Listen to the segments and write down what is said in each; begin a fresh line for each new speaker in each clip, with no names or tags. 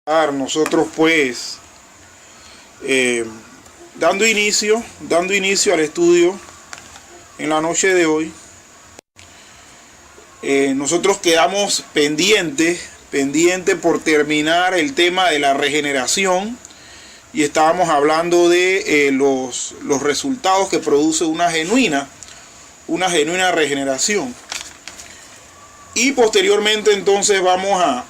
Nosotros pues dando inicio al estudio en la noche de hoy. Nosotros quedamos pendientes por terminar el tema de la regeneración y estábamos hablando de los resultados que produce una genuina regeneración. Y posteriormente entonces vamos a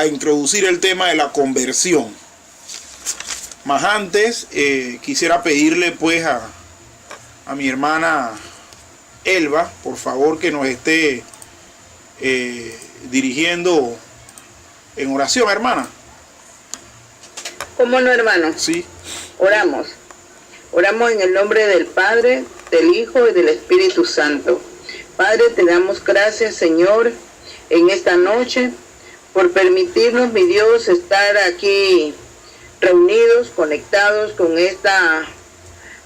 introducir el tema de la conversión. Más antes quisiera pedirle pues a mi hermana Elba, por favor, que nos esté dirigiendo en oración, hermana.
¿Cómo no, hermano?
Sí.
Oramos. Oramos en el nombre del Padre, del Hijo y del Espíritu Santo. Padre, te damos gracias, Señor, en esta noche, por permitirnos, mi Dios, estar aquí reunidos, conectados con esta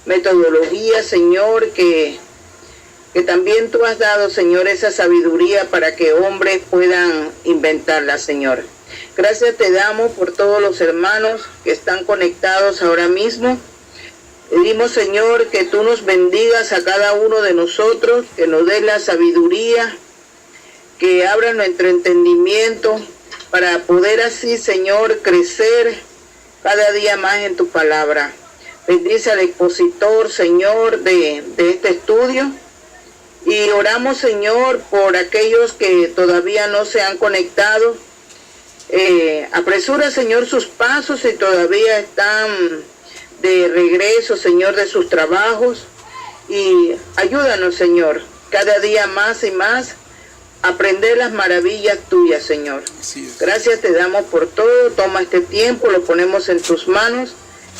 metodología, Señor, que también tú has dado, Señor, esa sabiduría para que hombres puedan inventarla, Señor. Gracias te damos por todos los hermanos que están conectados ahora mismo. Pedimos, Señor, que tú nos bendigas a cada uno de nosotros, que nos des la sabiduría, que abra nuestro entendimiento para poder así, Señor, crecer cada día más en tu palabra. Bendice al expositor, Señor, de este estudio. Y oramos, Señor, por aquellos que todavía no se han conectado. Apresura, Señor, sus pasos y todavía están de regreso, Señor, de sus trabajos. Y ayúdanos, Señor, cada día más y más aprender las maravillas tuyas, Señor. Gracias te damos por todo. Toma este tiempo, lo ponemos en tus manos.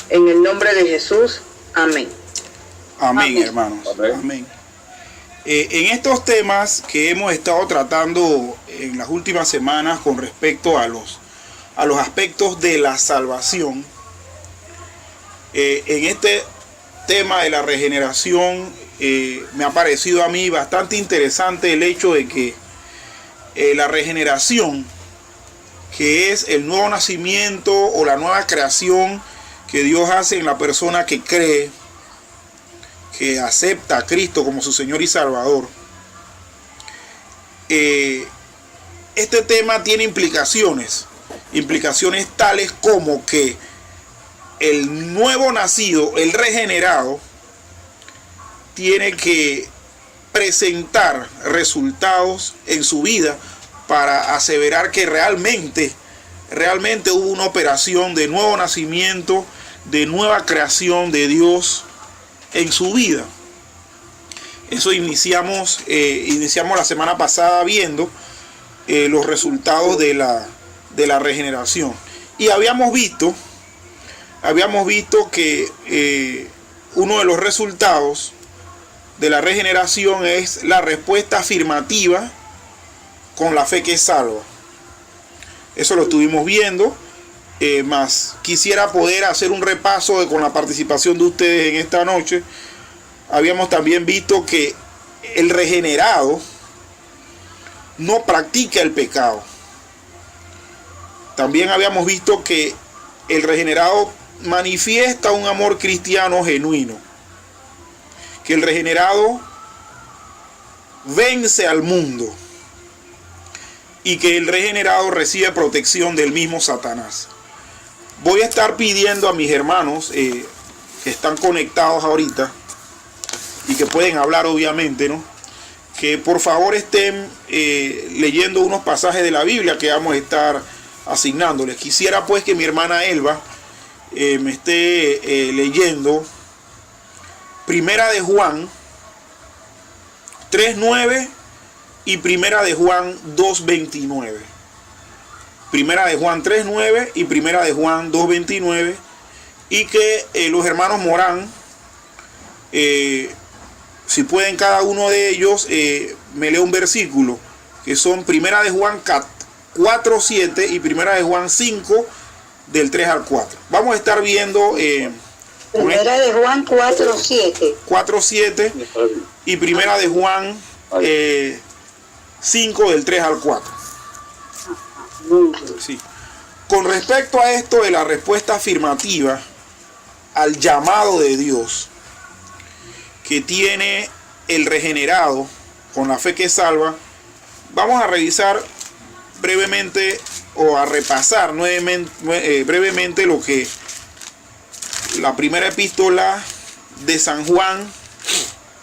En el nombre de Jesús. Amén.
Amén, hermanos. Amén. En estos temas que hemos estado tratando en las últimas semanas con respecto a los aspectos de la salvación, en este tema de la regeneración me ha parecido a mí bastante interesante el hecho de que la regeneración, que es el nuevo nacimiento o la nueva creación que Dios hace en la persona que cree, que acepta a Cristo como su Señor y Salvador, este tema tiene implicaciones tales como que el nuevo nacido, el regenerado, tiene que presentar resultados en su vida para aseverar que realmente hubo una operación de nuevo nacimiento, de nueva creación de Dios en su vida. Eso iniciamos la semana pasada viendo los resultados de la regeneración. Y habíamos visto que uno de los resultados de la regeneración es la respuesta afirmativa con la fe que salva. Eso lo estuvimos viendo. Más quisiera poder hacer un repaso con la participación de ustedes en esta noche. Habíamos también visto que el regenerado no practica el pecado. También habíamos visto que el regenerado manifiesta un amor cristiano genuino, que el regenerado vence al mundo y que el regenerado recibe protección del mismo Satanás. Voy a estar pidiendo a mis hermanos que están conectados ahorita y que pueden hablar obviamente, ¿no?, que por favor estén leyendo unos pasajes de la Biblia que vamos a estar asignándoles. Quisiera pues que mi hermana Elba me esté leyendo Primera de Juan 3:9 y Primera de Juan 2:29. Primera de Juan 3:9 y Primera de Juan 2:29, y que los hermanos Morán, si pueden cada uno de ellos, me lee un versículo, que son Primera de Juan 4:7 y Primera de Juan 5, del 3 al 4. Vamos a estar viendo
Primera de Juan 4:7.
4:7 y Primera de Juan 5, del 3 al 4. Sí. Con respecto a esto de la respuesta afirmativa al llamado de Dios que tiene el regenerado con la fe que salva, vamos a revisar brevemente o a repasar brevemente lo que la primera epístola de San Juan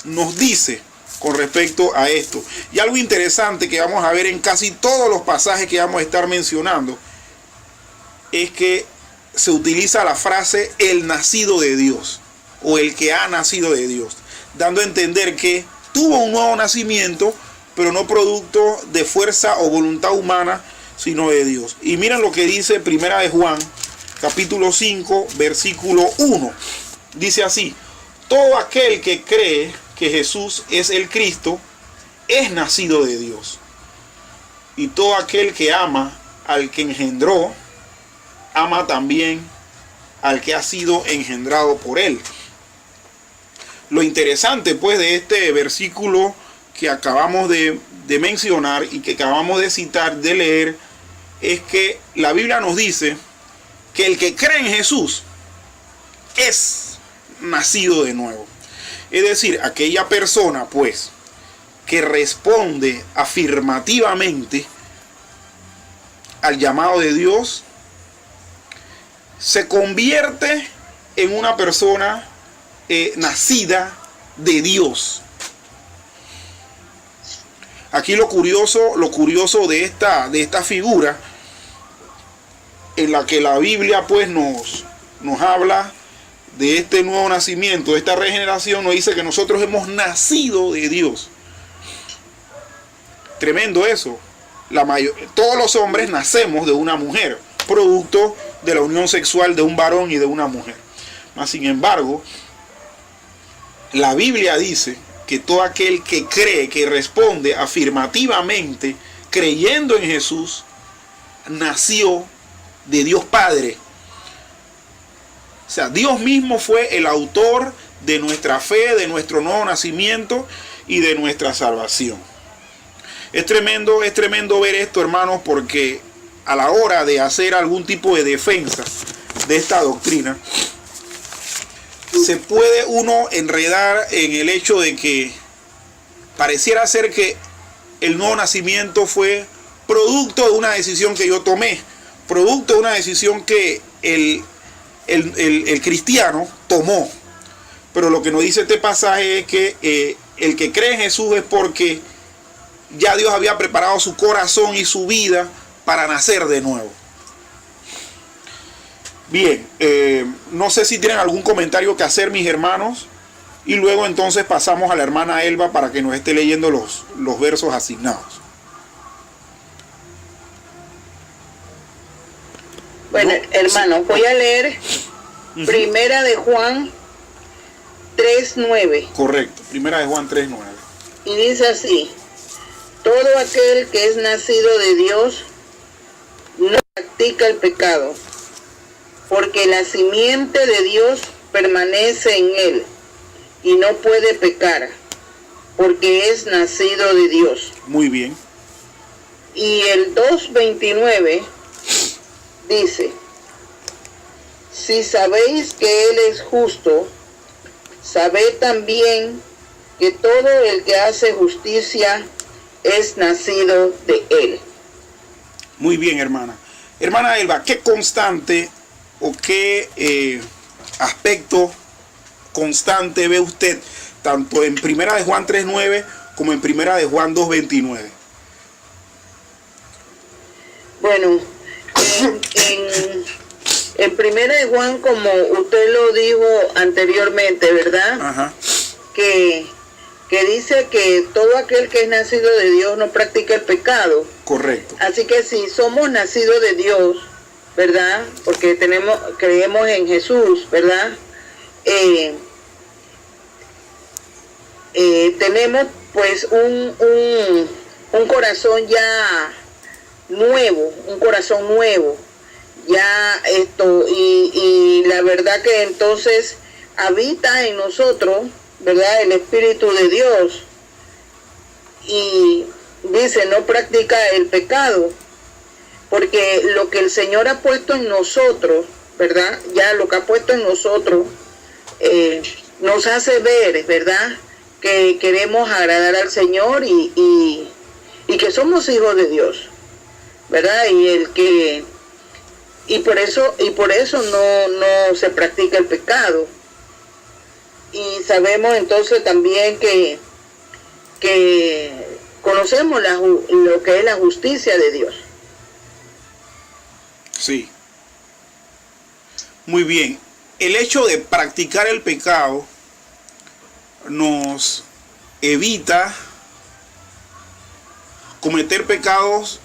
nos dice con respecto a esto. Y algo interesante que vamos a ver en casi todos los pasajes que vamos a estar mencionando es que se utiliza la frase el nacido de Dios o el que ha nacido de Dios, dando a entender que tuvo un nuevo nacimiento, pero no producto de fuerza o voluntad humana, sino de Dios. Y miren lo que dice Primera de Juan, capítulo 5, versículo 1. Dice así: todo aquel que cree que Jesús es el Cristo es nacido de Dios. Y todo aquel que ama al que engendró, ama también al que ha sido engendrado por él. Lo interesante pues de este versículo que acabamos de mencionar y que acabamos de citar, de leer, es que la Biblia nos dice que el que cree en Jesús es nacido de nuevo. Es decir, aquella persona pues que responde afirmativamente al llamado de Dios se convierte en una persona nacida de Dios. Aquí lo curioso de esta figura en la que la Biblia pues nos habla de este nuevo nacimiento, de esta regeneración, nos dice que nosotros hemos nacido de Dios. Tremendo eso. Todos los hombres nacemos de una mujer, producto de la unión sexual de un varón y de una mujer. Mas, sin embargo, la Biblia dice que todo aquel que cree, que responde afirmativamente, creyendo en Jesús, nació de Dios Padre. O sea, Dios mismo fue el autor de nuestra fe, de nuestro nuevo nacimiento y de nuestra salvación. Es tremendo ver esto, hermanos, porque a la hora de hacer algún tipo de defensa de esta doctrina, se puede uno enredar en el hecho de que pareciera ser que el nuevo nacimiento fue producto de una decisión que yo tomé, producto de una decisión que el cristiano tomó. Pero lo que nos dice este pasaje es que el que cree en Jesús es porque ya Dios había preparado su corazón y su vida para nacer de nuevo. Bien, no sé si tienen algún comentario que hacer, mis hermanos, y luego entonces pasamos a la hermana Elba para que nos esté leyendo los versos asignados.
Bueno, hermano, voy a leer Primera de Juan 3:9.
Correcto, Primera de Juan 3:9.
Y dice así: todo aquel que es nacido de Dios no practica el pecado, porque la simiente de Dios permanece en él y no puede pecar, porque es nacido de Dios.
Muy bien.
Y el 2:29 dice: si sabéis que Él es justo, sabed también que todo el que hace justicia es nacido de Él.
Muy bien, hermana. Hermana Elba, ¿qué constante o qué aspecto constante ve usted tanto en Primera de Juan 3:9 como en Primera de Juan 2:29?
Bueno, en Primera de Juan, como usted lo dijo anteriormente, ¿verdad?
Ajá.
Que dice que todo aquel que es nacido de Dios no practica el pecado.
Correcto.
Así que si somos nacidos de Dios, ¿verdad? Porque creemos en Jesús, ¿verdad? Tenemos pues un corazón ya nuevo, un corazón nuevo, ya y la verdad que entonces habita en nosotros, ¿verdad?, el Espíritu de Dios, y dice no practica el pecado. porque lo que el Señor ha puesto en nosotros, ¿verdad? Ya lo que ha puesto en nosotros nos hace ver, ¿verdad?, que queremos agradar al Señor y que somos hijos de Dios, ¿verdad? Y por eso no se practica el pecado. Y sabemos entonces también que conocemos lo que es la justicia de Dios.
Sí. Muy bien. El hecho de practicar el pecado nos evita cometer pecados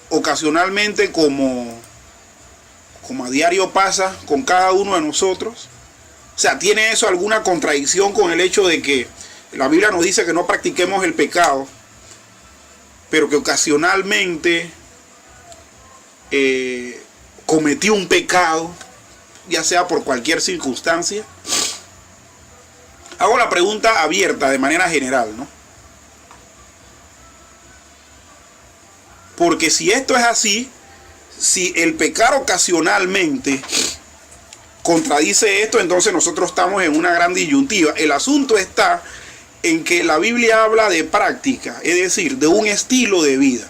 ocasionalmente como a diario pasa con cada uno de nosotros. O sea, ¿tiene eso alguna contradicción con el hecho de que la Biblia nos dice que no practiquemos el pecado, pero que ocasionalmente cometí un pecado, ya sea por cualquier circunstancia? Hago la pregunta abierta de manera general, ¿no? Porque si esto es así, si el pecar ocasionalmente contradice esto, entonces nosotros estamos en una gran disyuntiva. El asunto está en que la Biblia habla de práctica, es decir, de un estilo de vida.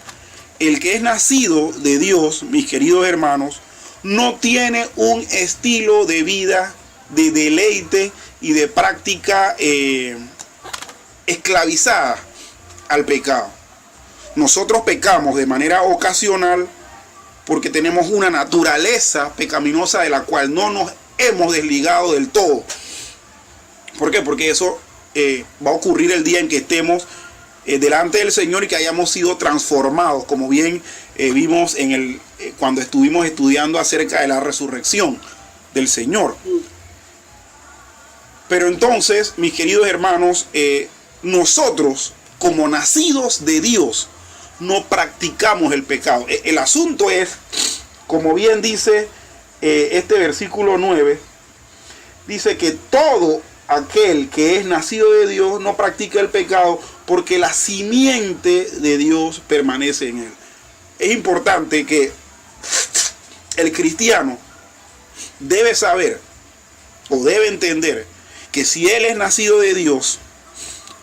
El que es nacido de Dios, mis queridos hermanos, no tiene un estilo de vida de deleite y de práctica esclavizada al pecado. Nosotros pecamos de manera ocasional porque tenemos una naturaleza pecaminosa de la cual no nos hemos desligado del todo. ¿Por qué? Porque eso va a ocurrir el día en que estemos delante del Señor y que hayamos sido transformados, como bien vimos cuando estuvimos estudiando acerca de la resurrección del Señor. Pero entonces, mis queridos hermanos, nosotros, como nacidos de Dios, no practicamos el pecado. El asunto es, como bien dice este versículo 9, dice que todo aquel que es nacido de Dios no practica el pecado porque la simiente de Dios permanece en él. Es importante que el cristiano debe saber o debe entender que si él es nacido de Dios,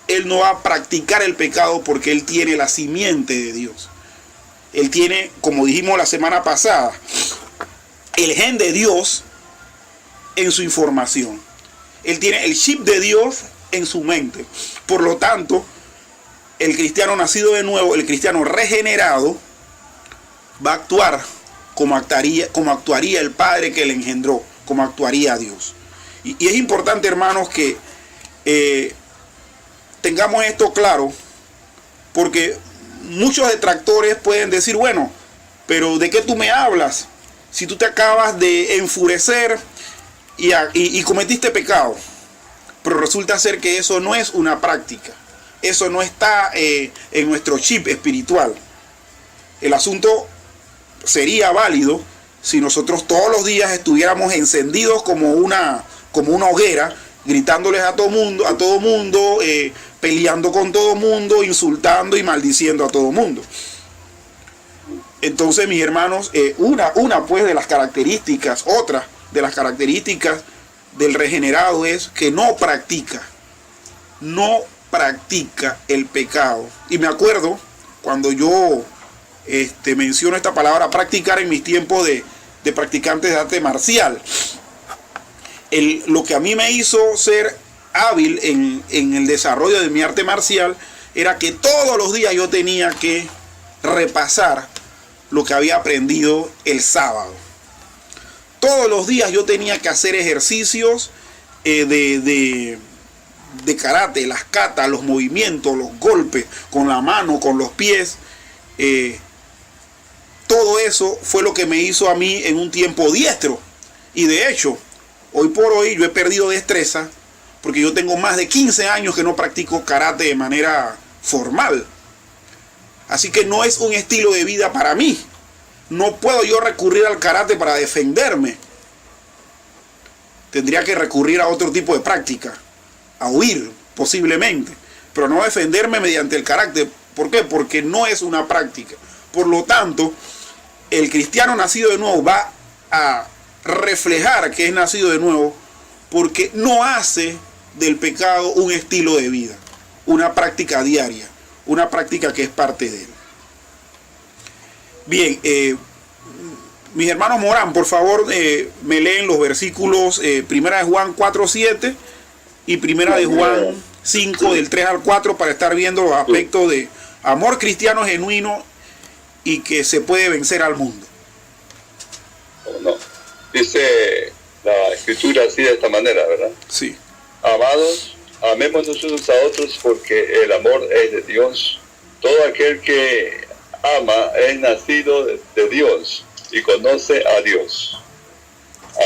él no va a practicar el pecado porque él tiene la simiente de Dios. Él tiene, como dijimos la semana pasada, el gen de Dios en su información. Él tiene el chip de Dios en su mente. Por lo tanto, el cristiano nacido de nuevo, el cristiano regenerado, va a actuar como actuaría el Padre que le engendró, como actuaría Dios. Y es importante, hermanos, que tengamos esto claro, porque muchos detractores pueden decir, bueno, pero ¿de qué tú me hablas? Si tú te acabas de enfurecer y cometiste pecado. Pero resulta ser que eso no es una práctica. Eso no está en nuestro chip espiritual. El asunto sería válido si nosotros todos los días estuviéramos encendidos como una hoguera, gritándoles a todo mundo, peleando con todo mundo, insultando y maldiciendo a todo mundo. Entonces, mis hermanos, otra de las características del regenerado es que no practica el pecado. Y me acuerdo cuando yo menciono esta palabra practicar en mis tiempos de practicantes de arte marcial. Lo que a mí me hizo ser hábil en el desarrollo de mi arte marcial era que todos los días yo tenía que repasar lo que había aprendido el sábado. Todos los días yo tenía que hacer ejercicios de karate, las katas, los movimientos, los golpes con la mano, con los pies. Todo eso fue lo que me hizo a mí en un tiempo diestro. Y de hecho, hoy por hoy yo he perdido destreza porque yo tengo más de 15 años que no practico karate de manera formal. Así que no es un estilo de vida para mí. No puedo yo recurrir al karate para defenderme. Tendría que recurrir a otro tipo de práctica, a huir posiblemente, pero no defenderme mediante el karate. ¿Por qué? Porque no es una práctica. Por lo tanto, el cristiano nacido de nuevo va a reflejar que es nacido de nuevo porque no hace del pecado un estilo de vida, una práctica diaria, una práctica que es parte de él. Bien, mis hermanos Morán, por favor, me leen los versículos 1 de Juan 4:7 y 1 de Juan 5 del 3 al 4 para estar viendo los aspectos de amor cristiano genuino y que se puede vencer al mundo.
No. Dice la escritura así de esta manera, ¿verdad?
Sí.
Amados, amémonos unos a otros porque el amor es de Dios. Todo aquel que ama es nacido de Dios y conoce a Dios.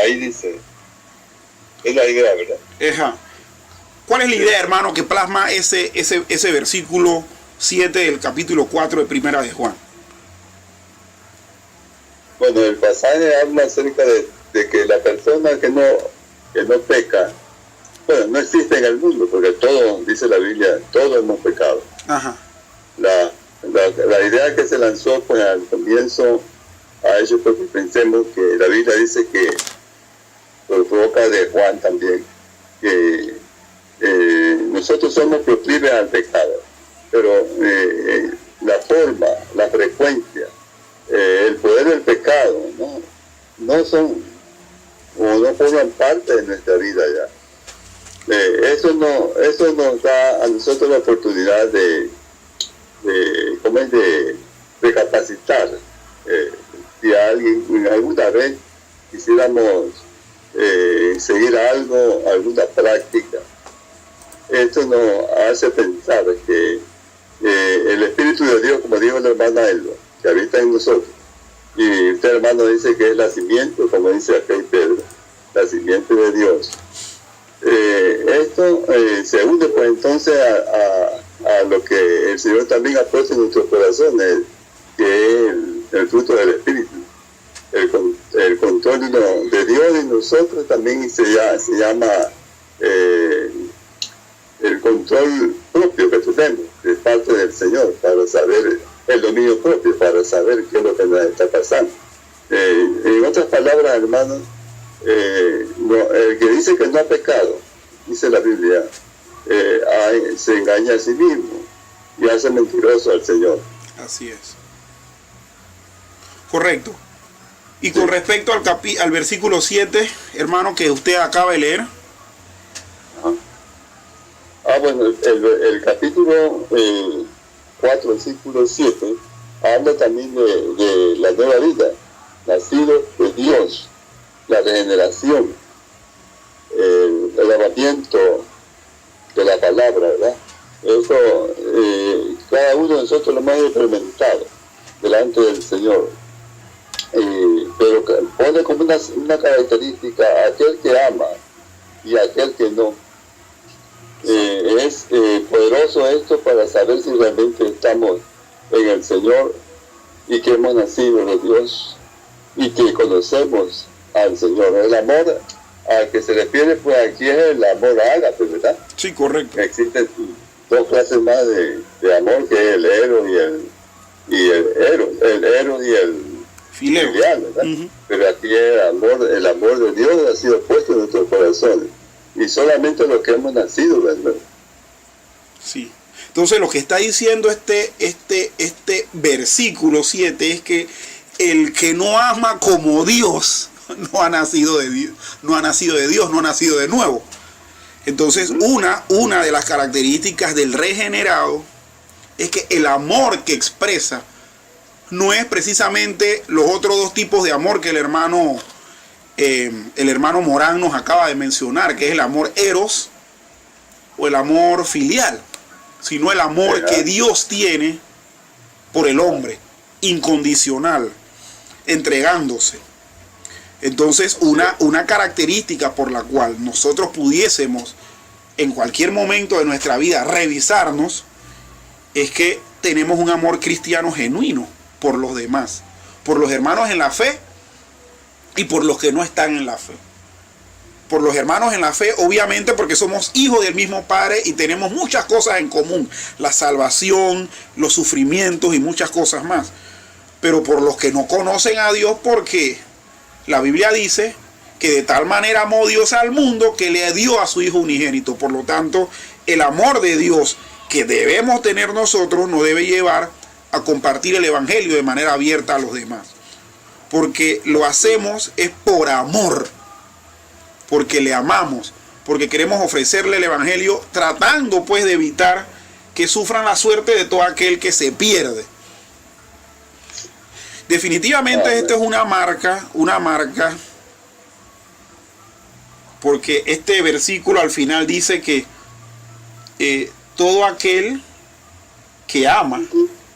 Ahí dice. Es la idea, ¿verdad?
Ajá. ¿Cuál es la idea, hermano, que plasma ese versículo 7 del capítulo 4 de 1 de Juan?
Bueno, el pasaje habla acerca de que la persona que no peca, bueno, no existe en el mundo, porque todo, dice la Biblia, todos hemos pecado.
Ajá.
La idea que se lanzó pues, al comienzo a ellos, porque pensemos que la Biblia dice que, por boca de Juan también, que nosotros somos proclives al pecado, pero la forma, la frecuencia, el poder del pecado, no son o no forman parte de nuestra vida ya. Eso nos da a nosotros la oportunidad de recapacitar. Si alguien alguna vez quisiéramos seguir alguna práctica, esto nos hace pensar que el Espíritu de Dios, como dijo la hermana Elba, que habita en nosotros, y usted, hermano, dice que es la simiente, como dice acá en Pedro, la simiente de Dios. Esto se une pues entonces a lo que el Señor también ha puesto en nuestros corazones, que es el fruto del Espíritu. El control de Dios en nosotros también se llama el control propio que tenemos de parte del Señor, para saber el dominio propio, para saber qué es lo que nos está pasando. En otras palabras, hermanos, el que dice que no ha pecado, dice la Biblia, se engaña a sí mismo y hace mentiroso al Señor.
Así es. Correcto. Y con respecto al versículo 7, hermano, que usted acaba de leer.
Bueno, el capítulo 4, versículo 7, habla también de la nueva vida, nacido de Dios, la regeneración, el lavamiento de la palabra, ¿verdad? Eso, cada uno de nosotros lo hemos experimentado delante del Señor. Pero pone como una característica aquel que ama y aquel que no. Es poderoso esto para saber si realmente estamos en el Señor y que hemos nacido de Dios y que conocemos al Señor. El amor al que se refiere pues aquí es el amor ágape, ¿verdad?
Sí, correcto.
Existen dos clases más de amor, que es el eros y el
Fileo.
filial, ¿verdad? Pero aquí el amor de Dios ha sido puesto en nuestros corazones. Y solamente los que hemos nacido, ¿verdad?
Sí. Entonces lo que está diciendo este versículo 7 es que el que no ama como Dios no ha nacido de Dios, no ha nacido de nuevo. Entonces una de las características del regenerado es que el amor que expresa no es precisamente los otros dos tipos de amor que el hermano Morán nos acaba de mencionar, que es el amor eros o el amor filial, sino el amor que Dios tiene por el hombre, incondicional, entregándose. Entonces, una característica por la cual nosotros pudiésemos en cualquier momento de nuestra vida revisarnos es que tenemos un amor cristiano genuino por los demás, por los hermanos en la fe y por los que no están en la fe. Por los hermanos en la fe, obviamente, porque somos hijos del mismo Padre y tenemos muchas cosas en común. La salvación, los sufrimientos y muchas cosas más. pero por los que no conocen a Dios, porque la Biblia dice que de tal manera amó Dios al mundo que le dio a su Hijo unigénito. Por lo tanto, el amor de Dios que debemos tener nosotros nos debe llevar a compartir el Evangelio de manera abierta a los demás. Porque lo hacemos es por amor, porque le amamos, porque queremos ofrecerle el Evangelio, tratando pues de evitar que sufran la suerte de todo aquel que se pierde. Definitivamente esta es una marca, porque este versículo al final dice que todo aquel que ama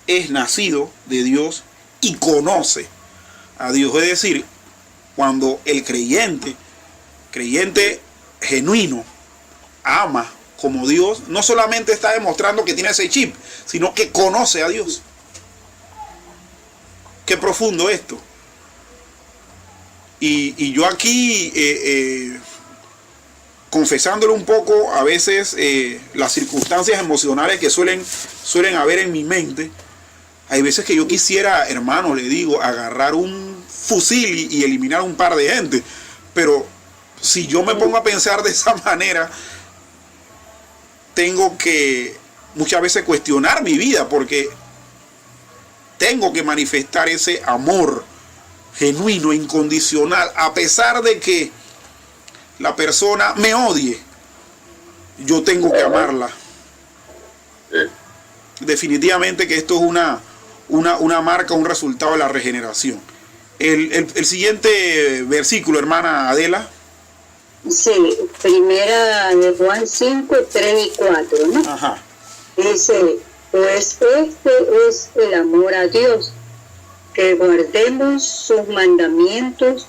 es nacido de Dios y conoce a Dios. Es decir, cuando el creyente genuino ama como Dios, no solamente está demostrando que tiene ese chip, sino que conoce a Dios. Qué profundo esto. Y yo aquí, confesándole un poco, a veces las circunstancias emocionales que suelen haber en mi mente, hay veces que yo quisiera, hermano, le digo, agarrar un fusil y eliminar un par de gente. Pero si yo me pongo a pensar de esa manera, tengo que muchas veces cuestionar mi vida, porque tengo que manifestar ese amor genuino, incondicional, a pesar de que la persona me odie. Yo tengo que amarla. Definitivamente que esto es una marca, un resultado de la regeneración. El siguiente versículo, hermana Adela.
Sí, primera de Juan 5, 3 y 4, ¿no?
Ajá.
Dice, pues este es el amor a Dios, que guardemos sus mandamientos,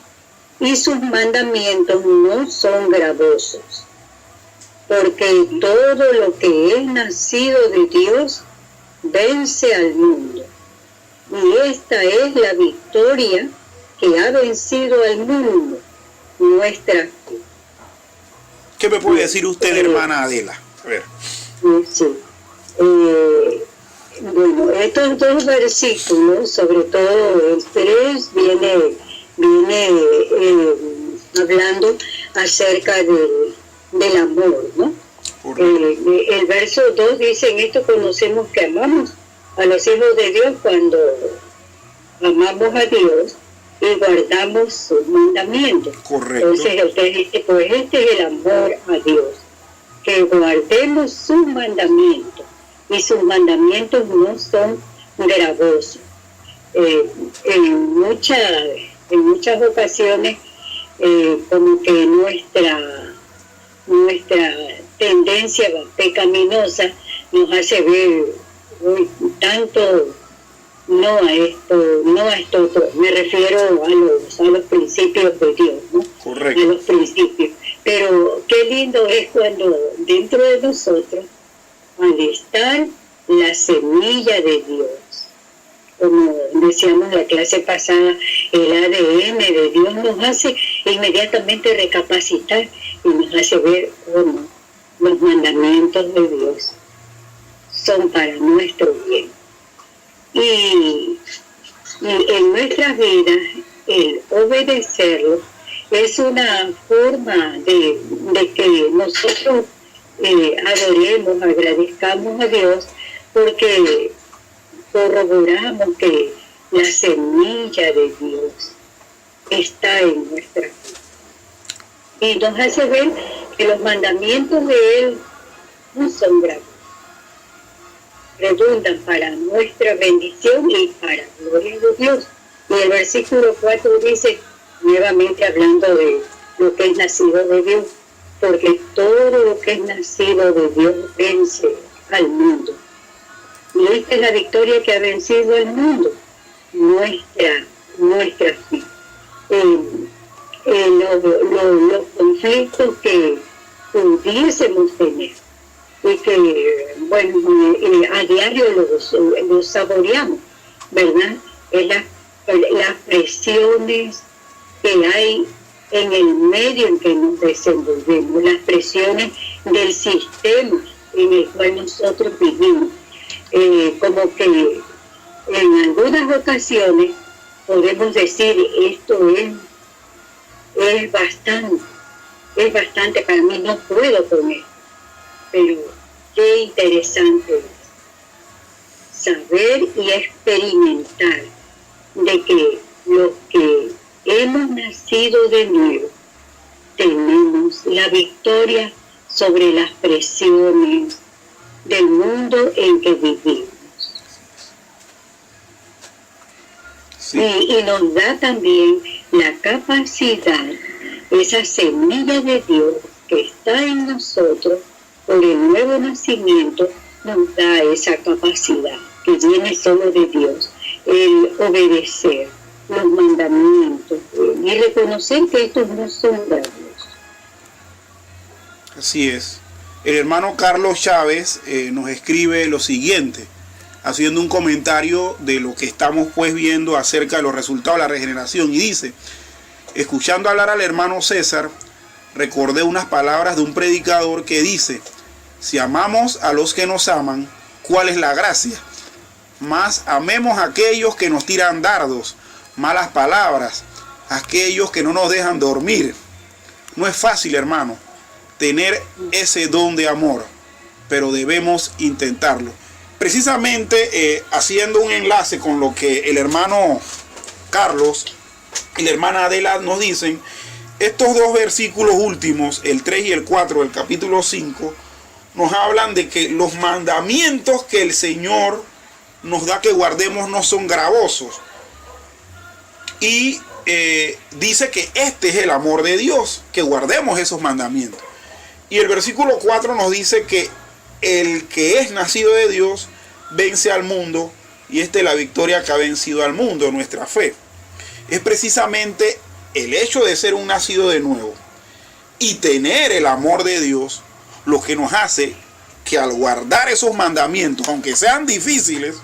y sus mandamientos no son gravosos, porque todo lo que es nacido de Dios vence al mundo. Y esta es la victoria que ha vencido al mundo, nuestra fe.
¿Qué me puede decir usted, hermana Adela? A ver.
Sí. Bueno, estos dos versículos, sobre todo el 3, viene hablando acerca del amor, ¿no? El verso 2 dice, en esto conocemos que amamos a los hijos de Dios cuando amamos a Dios y guardamos sus mandamientos.
Correcto.
Entonces usted dice, pues este es el amor a Dios, que guardemos sus mandamientos, y sus mandamientos no son gravosos. En muchas ocasiones, como que nuestra tendencia pecaminosa nos hace ver tanto no a esto otro. Me refiero a los principios de Dios, ¿no?
Correcto.
A los principios. Pero qué lindo es cuando dentro de nosotros, al estar la semilla de Dios, como decíamos en la clase pasada, el ADN de Dios nos hace inmediatamente recapacitar y nos hace ver cómo los mandamientos de Dios son para nuestro bien. Y en nuestras vidas, el obedecerlo es una forma de que nosotros adoremos, agradezcamos a Dios, porque corroboramos que la semilla de Dios está en nuestra vida. Y nos hace ver que los mandamientos de Él no son graves, redundan para nuestra bendición y para la gloria de Dios. Y el versículo 4 dice, nuevamente hablando de lo que es nacido de Dios, porque todo lo que es nacido de Dios vence al mundo. Y esta es la victoria que ha vencido al mundo, nuestra fe. Los conflictos que pudiésemos tener y que, bueno, a diario los saboreamos, ¿verdad? Es las presiones que hay en el medio en que nos desenvolvemos, las presiones del sistema en el cual nosotros vivimos. Como que en algunas ocasiones podemos decir esto es bastante para mí, no puedo con esto. Pero qué interesante es saber y experimentar de que los que hemos nacido de nuevo tenemos la victoria sobre las presiones del mundo en que vivimos.
Sí.
Y nos da también la capacidad, esa semilla de Dios que está en nosotros, por el nuevo nacimiento, nos da esa capacidad que viene solo de Dios, el obedecer los mandamientos y reconocer que estos no son de Dios.
Así es. El hermano Carlos Chávez nos escribe lo siguiente, haciendo un comentario de lo que estamos pues viendo acerca de los resultados de la regeneración, y dice: escuchando hablar al hermano César, recordé unas palabras de un predicador que dice: si amamos a los que nos aman, ¿cuál es la gracia? Más amemos a aquellos que nos tiran dardos, malas palabras, aquellos que no nos dejan dormir. No es fácil, hermano, tener ese don de amor, pero debemos intentarlo. Precisamente haciendo un enlace con lo que el hermano Carlos y la hermana Adela nos dicen, estos dos versículos últimos, el 3 y el 4 del capítulo 5, nos hablan de que los mandamientos que el Señor nos da que guardemos no son gravosos. Y dice que este es el amor de Dios, que guardemos esos mandamientos. Y el versículo 4 nos dice que el que es nacido de Dios vence al mundo, y esta es la victoria que ha vencido al mundo, nuestra fe. Es precisamente el hecho de ser un nacido de nuevo y tener el amor de Dios lo que nos hace que al guardar esos mandamientos, aunque sean difíciles,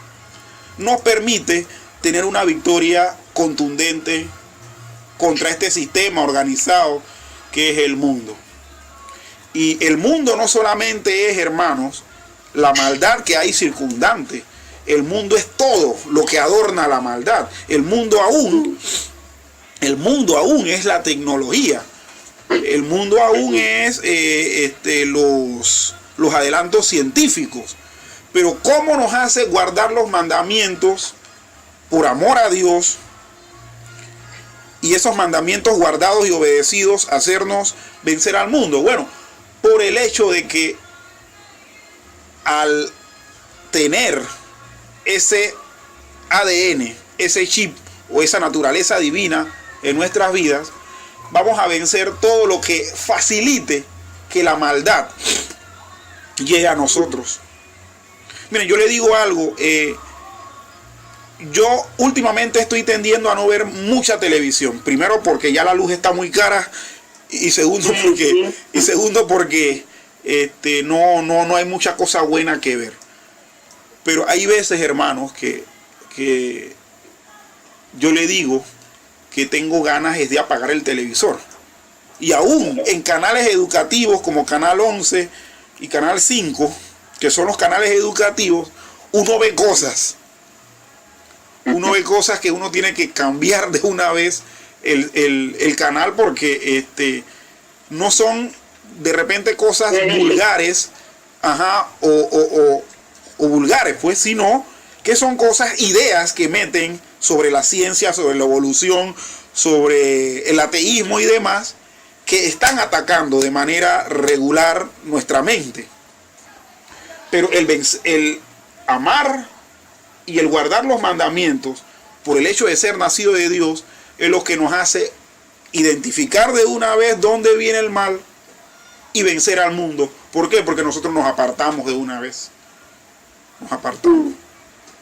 nos permite tener una victoria contundente contra este sistema organizado que es el mundo. Y el mundo no solamente es, hermanos, la maldad que hay circundante. El mundo es todo lo que adorna la maldad. El mundo aún es la tecnología. El mundo aún es los adelantos científicos. Pero ¿cómo nos hace guardar los mandamientos por amor a Dios? Y esos mandamientos guardados y obedecidos hacernos vencer al mundo. Bueno, por el hecho de que al tener ese ADN, ese chip o esa naturaleza divina en nuestras vidas, vamos a vencer todo lo que facilite que la maldad llegue a nosotros. Miren, yo le digo algo, yo últimamente estoy tendiendo a no ver mucha televisión. Primero porque ya la luz está muy cara, y segundo porque no hay mucha cosa buena que ver. Pero hay veces, hermanos, que yo le digo que tengo ganas es de apagar el televisor. Y aún en canales educativos como Canal 11 y Canal 5, que son los canales educativos, uno ve cosas. Uno ve cosas que uno tiene que cambiar de una vez el canal, porque no son de repente cosas vulgares, o vulgares, pues, sino que son cosas, ideas que meten sobre la ciencia, sobre la evolución, sobre el ateísmo y demás, que están atacando de manera regular nuestra mente. Pero el amar y el guardar los mandamientos por el hecho de ser nacido de Dios es lo que nos hace identificar de una vez dónde viene el mal y vencer al mundo. ¿Por qué? Porque nosotros nos apartamos de una vez. Nos apartamos.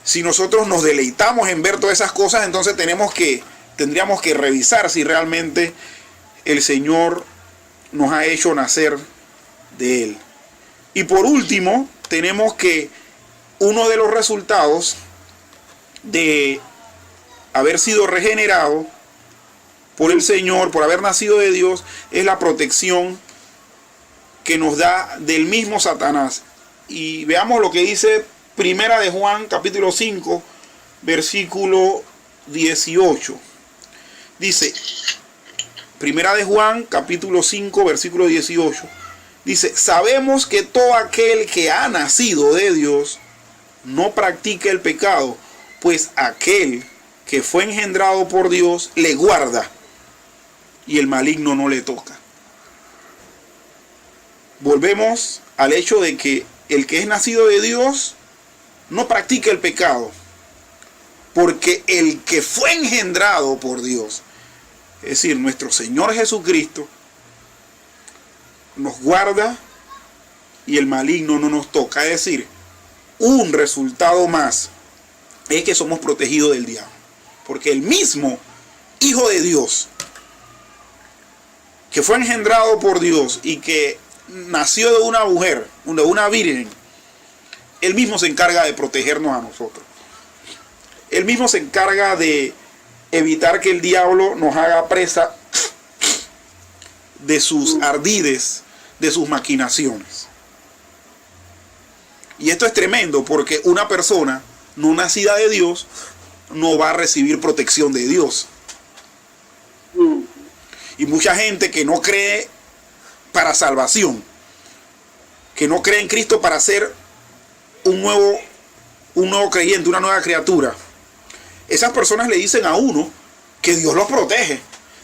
Si nosotros nos deleitamos en ver todas esas cosas, entonces tendríamos que revisar si realmente el Señor nos ha hecho nacer de Él. Y por último, tenemos que uno de los resultados de haber sido regenerado por el Señor, por haber nacido de Dios, es la protección que nos da del mismo Satanás. Y veamos lo que dice Primera de Juan, capítulo 5, versículo 18. Dice, Primera de Juan, capítulo 5, versículo 18. Dice, sabemos que todo aquel que ha nacido de Dios no practica el pecado, pues aquel que fue engendrado por Dios le guarda y el maligno no le toca. Volvemos al hecho de que el que es nacido de Dios no practica el pecado, porque el que fue engendrado por Dios, es decir, nuestro Señor Jesucristo, nos guarda y el maligno no nos toca. Es decir, un resultado más es que somos protegidos del diablo, porque el mismo Hijo de Dios, que fue engendrado por Dios y que nació de una mujer, de una virgen, él mismo se encarga de protegernos a nosotros. Él mismo se encarga de evitar que el diablo nos haga presa de sus ardides, de sus maquinaciones. Y esto es tremendo, porque una persona no nacida de Dios no va a recibir protección de Dios. Y mucha gente que no cree para salvación, que no cree en Cristo para ser un nuevo creyente, una nueva criatura, esas personas le dicen a uno que Dios los protege,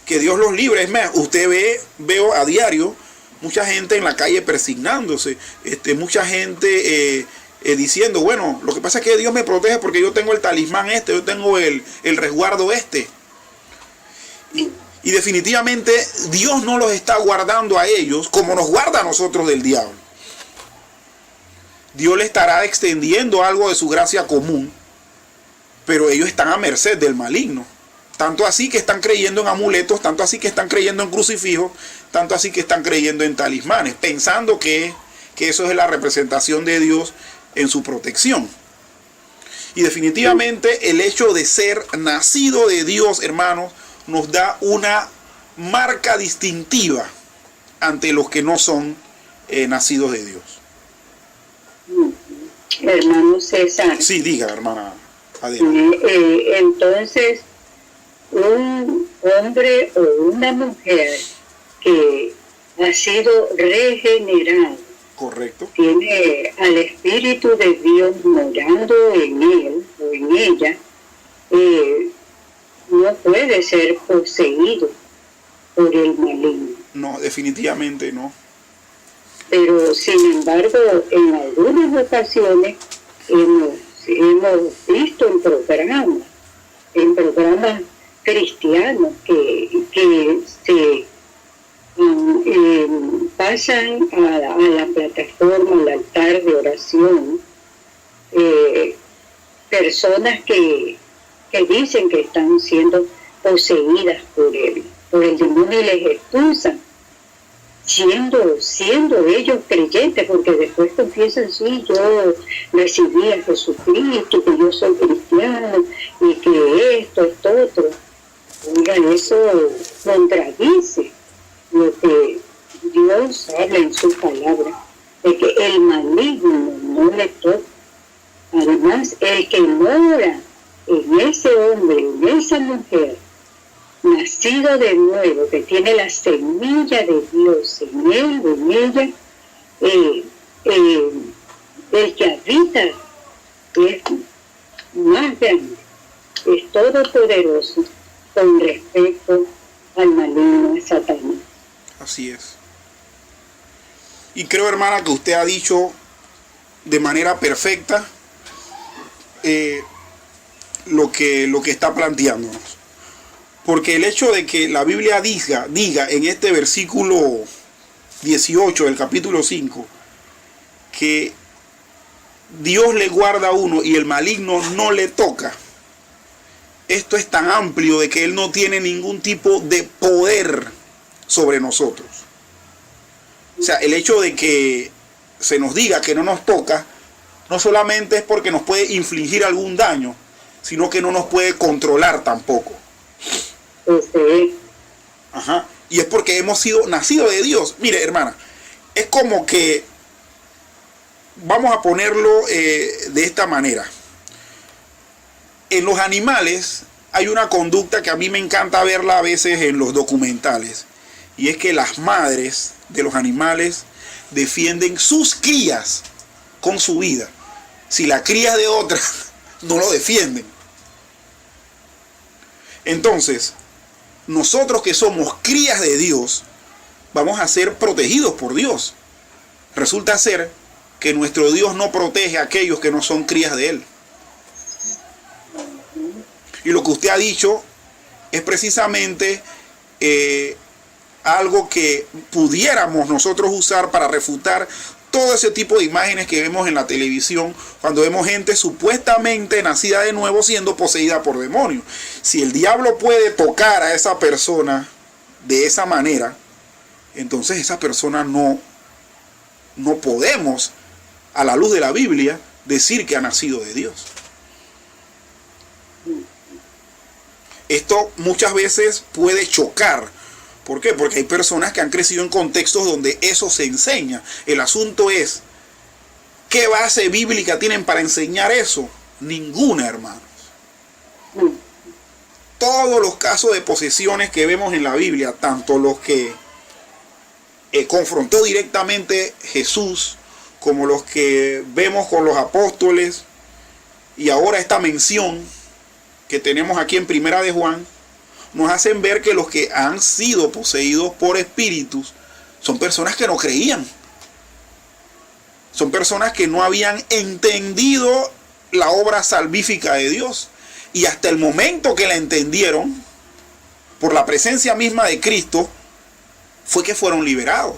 que Dios los libre. Es más, usted veo a diario mucha gente en la calle persignándose, mucha gente diciendo, bueno, lo que pasa es que Dios me protege porque yo tengo el talismán yo tengo el resguardo Y definitivamente Dios no los está guardando a ellos como nos guarda a nosotros del diablo. Dios le estará extendiendo algo de su gracia común, pero ellos están a merced del maligno. Tanto así que están creyendo en amuletos, tanto así que están creyendo en crucifijos, tanto así que están creyendo en talismanes, pensando que eso es la representación de Dios en su protección. Y definitivamente el hecho de ser nacido de Dios, hermanos, nos da una marca distintiva ante los que no son nacidos de Dios.
Hermano César.
Sí, diga, hermana Adela.
Entonces, un hombre o una mujer que ha sido regenerado,
correcto,
tiene al Espíritu de Dios morando en él o en ella, no puede ser poseído por el maligno.
No, definitivamente no.
Pero sin embargo, en algunas ocasiones hemos visto en programas cristianos que se pasan a la plataforma, al altar de oración, personas que dicen que están siendo poseídas por el demonio y les expulsan, siendo ellos creyentes, porque después confiesan, sí, yo recibí a Jesucristo, que yo soy cristiano, y que esto, otro. Oigan, eso contradice lo que Dios habla en su palabra, de que el maligno no le toca. Además, el que mora en ese hombre, en esa mujer, nacido de nuevo, que tiene la semilla de Dios en él o en ella, el que habita es más grande, es todopoderoso con respecto al maligno, a Satanás.
Así es. Y creo, hermana, que usted ha dicho de manera perfecta lo que está planteándonos. Porque el hecho de que la Biblia diga en este versículo 18 del capítulo 5 que Dios le guarda a uno y el maligno no le toca, esto es tan amplio de que Él no tiene ningún tipo de poder sobre nosotros. O sea, el hecho de que se nos diga que no nos toca, no solamente es porque nos puede infligir algún daño, sino que no nos puede controlar tampoco. Ajá. Y es porque hemos sido nacidos de Dios. Mire, hermana, es como que, vamos a ponerlo de esta manera. En los animales hay una conducta que a mí me encanta verla a veces en los documentales. Y es que las madres de los animales defienden sus crías con su vida. Si la cría es de otra, no lo defienden. Entonces, nosotros que somos crías de Dios, vamos a ser protegidos por Dios. Resulta ser que nuestro Dios no protege a aquellos que no son crías de Él. Y lo que usted ha dicho es precisamente algo que pudiéramos nosotros usar para refutar todo ese tipo de imágenes que vemos en la televisión cuando vemos gente supuestamente nacida de nuevo siendo poseída por demonios. Si el diablo puede tocar a esa persona de esa manera, entonces esa persona no podemos, a la luz de la Biblia, decir que ha nacido de Dios. Esto muchas veces puede chocar. ¿Por qué? Porque hay personas que han crecido en contextos donde eso se enseña. El asunto es, ¿qué base bíblica tienen para enseñar eso? Ninguna, hermanos. Todos los casos de posesiones que vemos en la Biblia, tanto los que confrontó directamente Jesús, como los que vemos con los apóstoles, y ahora esta mención que tenemos aquí en Primera de Juan, nos hacen ver que los que han sido poseídos por espíritus son personas que no creían. Son personas que no habían entendido la obra salvífica de Dios. Y hasta el momento que la entendieron, por la presencia misma de Cristo, fue que fueron liberados.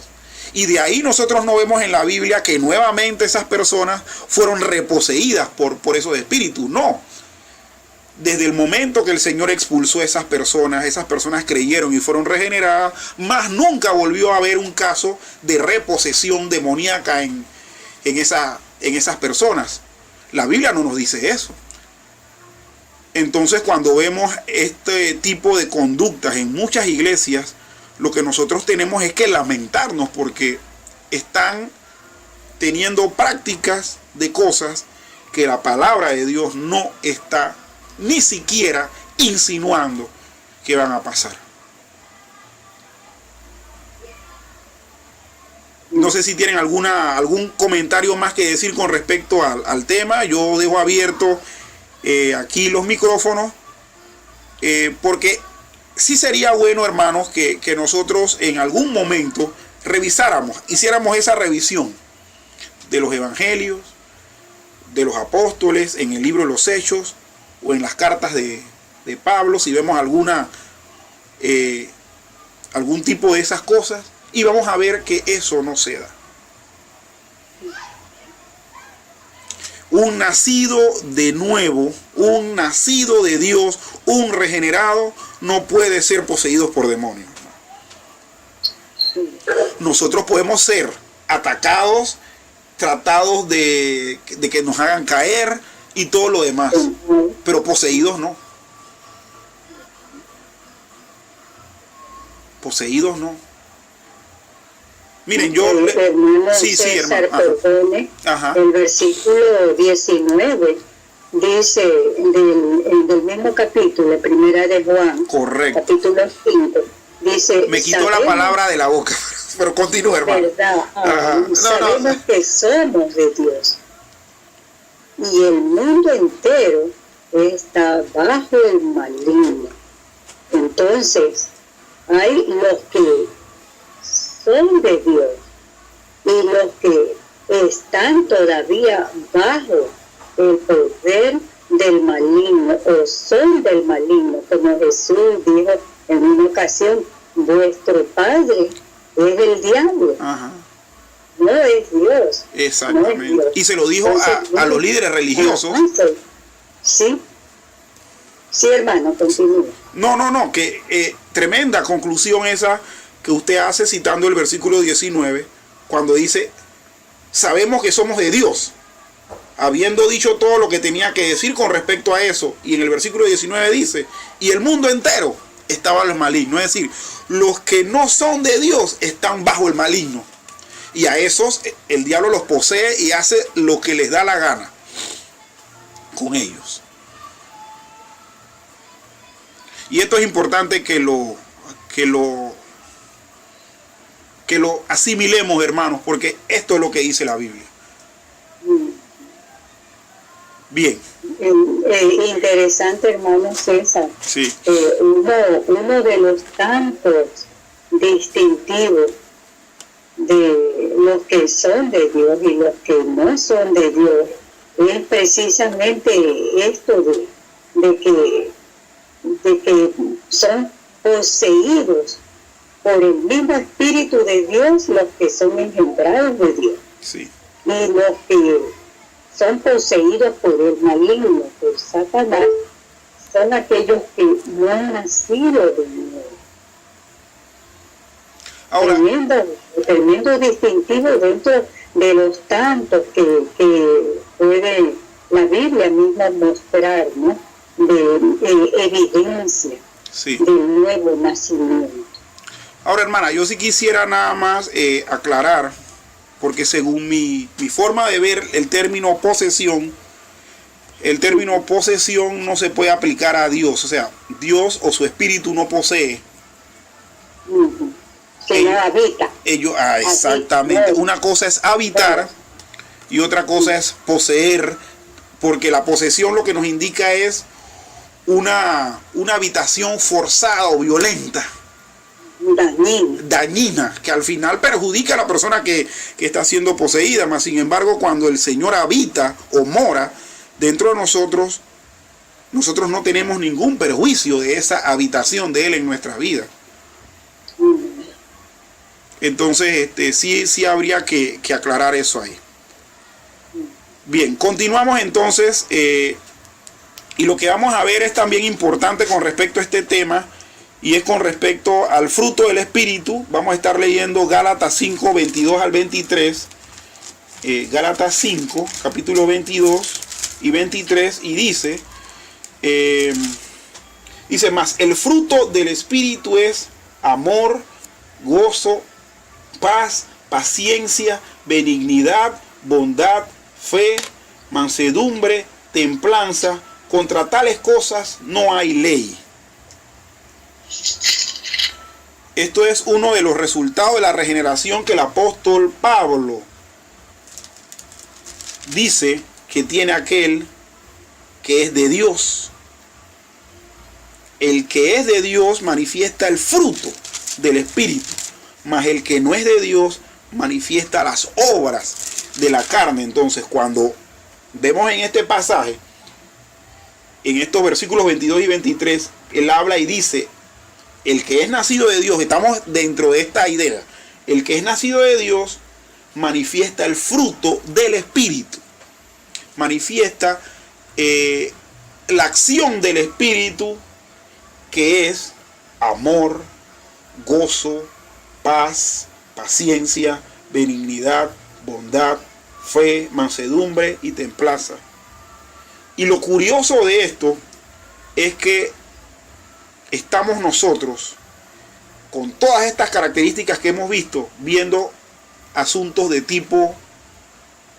Y de ahí nosotros no vemos en la Biblia que nuevamente esas personas fueron reposeídas por esos espíritus. No. Desde el momento que el Señor expulsó a esas personas creyeron y fueron regeneradas, más nunca volvió a haber un caso de reposesión demoníaca en esas personas. La Biblia no nos dice eso. Entonces, cuando vemos este tipo de conductas en muchas iglesias, lo que nosotros tenemos es que lamentarnos porque están teniendo prácticas de cosas que la palabra de Dios no está ni siquiera insinuando que van a pasar. No sé si tienen algún comentario más que decir con respecto al tema. Yo dejo abierto aquí los micrófonos porque sí sería bueno, hermanos, que nosotros en algún momento hiciéramos esa revisión de los evangelios, de los apóstoles, en el libro de los Hechos o en las cartas de Pablo, si vemos algún tipo de esas cosas, y vamos a ver que eso no se da. Un nacido de nuevo, un nacido de Dios, un regenerado, no puede ser poseído por demonios. Nosotros podemos ser atacados, tratados de que nos hagan caer y todo lo demás, pero poseídos no. Poseídos no. Miren, yo... Sí, hermano.
Ajá. El versículo 19 dice, del mismo capítulo, Primera de Juan,
correcto,
capítulo 5, dice...
Me quitó la palabra de la boca, pero continúa, hermano.
¿Verdad? Sabemos que somos de Dios. Y el mundo entero está bajo el maligno. Entonces, hay los que son de Dios y los que están todavía bajo el poder del maligno o son del maligno, como Jesús dijo en una ocasión, vuestro padre es el diablo. Ajá. No es Dios.
Exactamente. No es Dios. Y se lo dijo a los líderes religiosos.
Sí. Sí, hermano, continúa.
No, que tremenda conclusión esa que usted hace citando el versículo 19, cuando dice, sabemos que somos de Dios, habiendo dicho todo lo que tenía que decir con respecto a eso. Y en el versículo 19 dice, y el mundo entero está bajo el maligno. Es decir, los que no son de Dios están bajo el maligno. Y a esos el diablo los posee y hace lo que les da la gana con ellos. Y esto es importante que lo asimilemos, hermanos, porque esto es lo que dice la Biblia. Bien.
Interesante, hermano César.
Sí.
Uno de los tantos distintivos de los que son de Dios y los que no son de Dios es precisamente esto de que son poseídos por el mismo Espíritu de Dios los que son engendrados de Dios.
Sí.
Y los que son poseídos por el maligno, por Satanás, son aquellos que no han nacido de nuevo.
Ahora,
Tremendo distintivo dentro de los tantos que puede la Biblia misma mostrar, ¿no? De evidencia
sí.
del nuevo nacimiento.
Ahora, hermana, yo sí quisiera nada más aclarar, porque según mi forma de ver el término posesión no se puede aplicar a Dios. O sea, Dios o su espíritu no posee.
Que no habita.
Exactamente. Una cosa es habitar y otra cosa es poseer, porque la posesión lo que nos indica es una habitación forzada o violenta. Dañina, que al final perjudica a la persona que está siendo poseída. Mas sin embargo, cuando el Señor habita o mora dentro de nosotros no tenemos ningún perjuicio de esa habitación de Él en nuestra vida. Entonces sí habría que aclarar eso ahí. Bien, continuamos entonces, y lo que vamos a ver es también importante con respecto a este tema, y es con respecto al fruto del Espíritu. Vamos a estar leyendo Gálatas 5, 22 al 23. Gálatas 5, capítulo 22 y 23, y dice, más, el fruto del Espíritu es amor, gozo, paz, paciencia, benignidad, bondad, fe, mansedumbre, templanza. Contra tales cosas no hay ley. Esto es uno de los resultados de la regeneración que el apóstol Pablo dice que tiene aquel que es de Dios. El que es de Dios manifiesta el fruto del Espíritu, mas el que no es de Dios manifiesta las obras de la carne. Entonces, cuando vemos en este pasaje, en estos versículos 22 y 23, él habla y dice, el que es nacido de Dios, estamos dentro de esta idea, el que es nacido de Dios manifiesta el fruto del Espíritu, manifiesta la acción del Espíritu, que es amor, gozo, paz, paciencia, benignidad, bondad, fe, mansedumbre y templanza. Y lo curioso de esto es que estamos nosotros, con todas estas características que hemos visto, viendo asuntos de tipo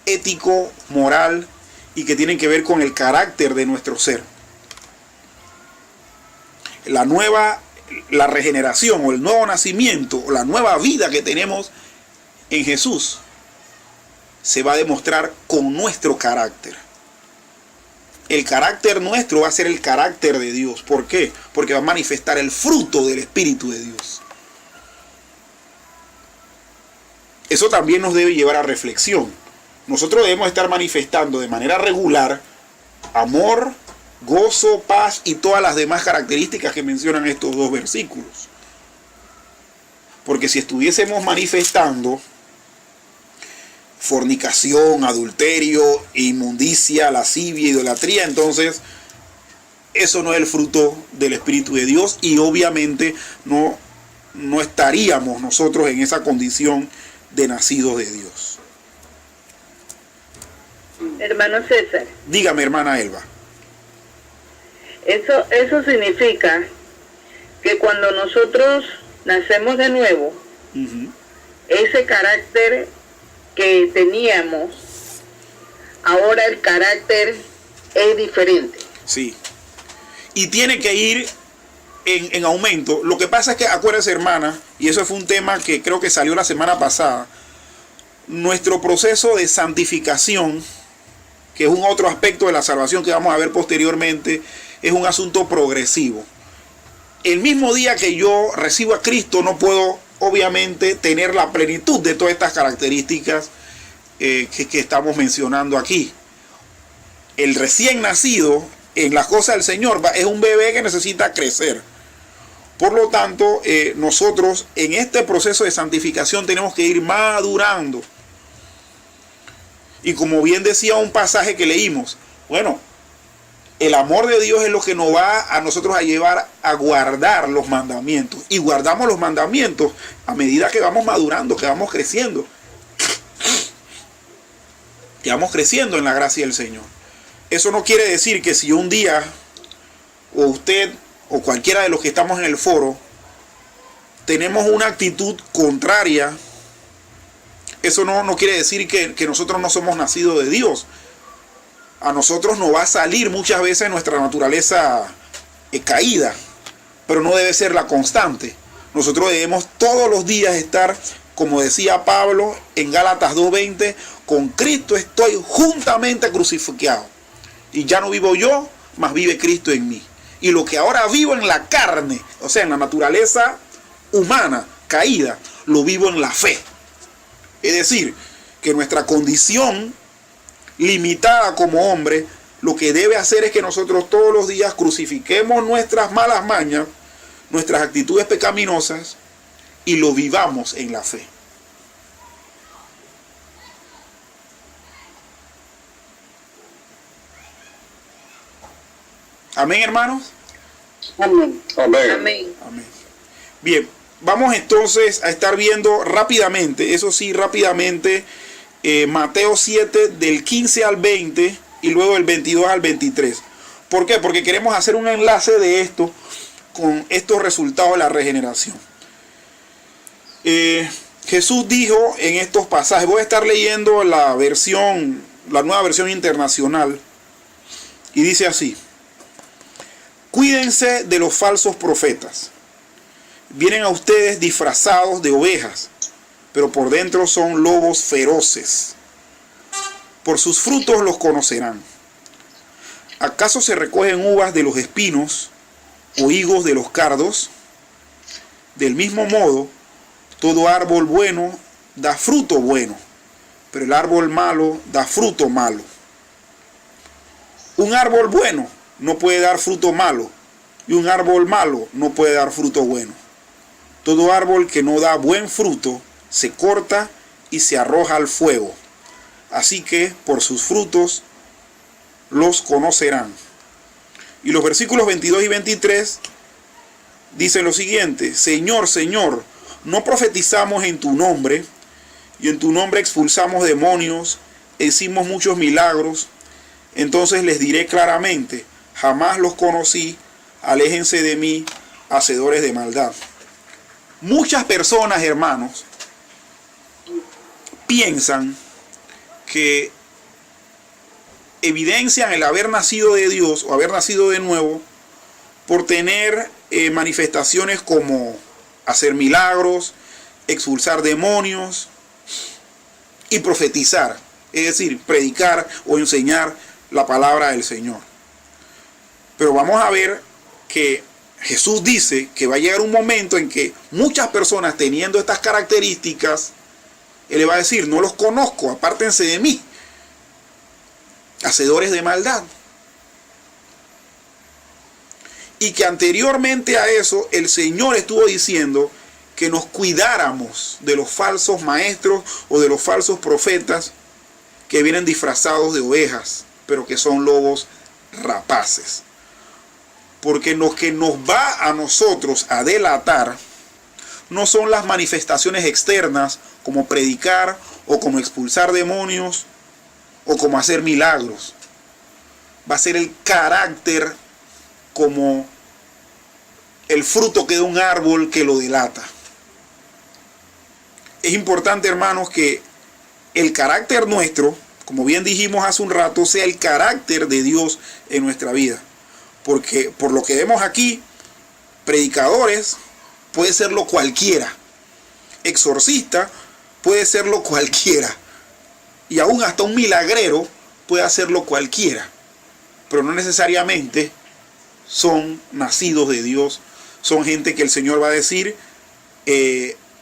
ético, moral, y que tienen que ver con el carácter de nuestro ser. La regeneración o el nuevo nacimiento o la nueva vida que tenemos en Jesús se va a demostrar con nuestro carácter. El carácter nuestro va a ser el carácter de Dios. ¿Por qué? Porque va a manifestar el fruto del Espíritu de Dios. Eso también nos debe llevar a reflexión. Nosotros debemos estar manifestando de manera regular amor, gozo, paz y todas las demás características que mencionan estos dos versículos. Porque si estuviésemos manifestando fornicación, adulterio, inmundicia, lascivia, idolatría, entonces eso no es el fruto del Espíritu de Dios, y obviamente no estaríamos nosotros en esa condición de nacidos de Dios.
Hermano César.
Dígame, hermana Elba.
Eso significa que cuando nosotros nacemos de nuevo, ese carácter que teníamos, ahora el carácter es diferente.
Sí. Y tiene que ir en aumento. Lo que pasa es que, acuérdense, hermana, y eso fue un tema que creo que salió la semana pasada, nuestro proceso de santificación, que es un otro aspecto de la salvación que vamos a ver posteriormente, es un asunto progresivo. El mismo día que yo recibo a Cristo no puedo obviamente tener la plenitud de todas estas características que estamos mencionando aquí. El recién nacido en las cosas del Señor es un bebé que necesita crecer. Por lo tanto, nosotros en este proceso de santificación tenemos que ir madurando. Y como bien decía un pasaje que leímos, bueno, el amor de Dios es lo que nos va a nosotros a llevar a guardar los mandamientos. Y guardamos los mandamientos a medida que vamos madurando, que vamos creciendo. Que vamos creciendo en la gracia del Señor. Eso no quiere decir que si un día, o usted, o cualquiera de los que estamos en el foro, tenemos una actitud contraria, eso no quiere decir que nosotros no somos nacidos de Dios. A nosotros nos va a salir muchas veces nuestra naturaleza caída, pero no debe ser la constante. Nosotros debemos todos los días estar, como decía Pablo en Gálatas 2:20, con Cristo estoy juntamente crucificado. Y ya no vivo yo, mas vive Cristo en mí. Y lo que ahora vivo en la carne, o sea, en la naturaleza humana caída, lo vivo en la fe. Es decir, que nuestra condición limitada como hombre, lo que debe hacer es que nosotros todos los días crucifiquemos nuestras malas mañas, nuestras actitudes pecaminosas, y lo vivamos en la fe. Amén, hermanos.
Amén.
Amén.
Amén.
Amén. Bien, vamos entonces a estar viendo rápidamente, eso sí, rápidamente, Mateo 7 del 15 al 20 y luego del 22 al 23. ¿Por qué? Porque queremos hacer un enlace de esto con estos resultados de la regeneración. Jesús dijo en estos pasajes, voy a estar leyendo la nueva versión internacional, y dice así: cuídense de los falsos profetas. Vienen a ustedes disfrazados de ovejas, pero por dentro son lobos feroces. Por sus frutos los conocerán. ¿Acaso se recogen uvas de los espinos o higos de los cardos? Del mismo modo, todo árbol bueno da fruto bueno, pero el árbol malo da fruto malo. Un árbol bueno no puede dar fruto malo, y un árbol malo no puede dar fruto bueno. Todo árbol que no da buen fruto se corta y se arroja al fuego. Así que por sus frutos los conocerán. Y los versículos 22 y 23 dicen lo siguiente: Señor, Señor, ¿no profetizamos en tu nombre? Y en tu nombre expulsamos demonios, hicimos muchos milagros. Entonces les diré claramente: jamás los conocí, aléjense de mí, hacedores de maldad. Muchas personas, hermanos, piensan que evidencian el haber nacido de Dios o haber nacido de nuevo por tener manifestaciones como hacer milagros, expulsar demonios y profetizar, es decir, predicar o enseñar la palabra del Señor. Pero vamos a ver que Jesús dice que va a llegar un momento en que muchas personas teniendo estas características, Él le va a decir: no los conozco, apártense de mí, hacedores de maldad. Y que anteriormente a eso el Señor estuvo diciendo que nos cuidáramos de los falsos maestros o de los falsos profetas que vienen disfrazados de ovejas, pero que son lobos rapaces. Porque lo que nos va a nosotros a delatar no son las manifestaciones externas, como predicar o como expulsar demonios o como hacer milagros. Va a ser el carácter, como el fruto que da un árbol, que lo delata. Es importante, hermanos, que el carácter nuestro, como bien dijimos hace un rato, sea el carácter de Dios en nuestra vida. Porque por lo que vemos aquí, predicadores puede serlo cualquiera, exorcista puede serlo cualquiera, y aún hasta un milagrero puede hacerlo cualquiera, pero no necesariamente son nacidos de Dios, son gente que el Señor va a decir,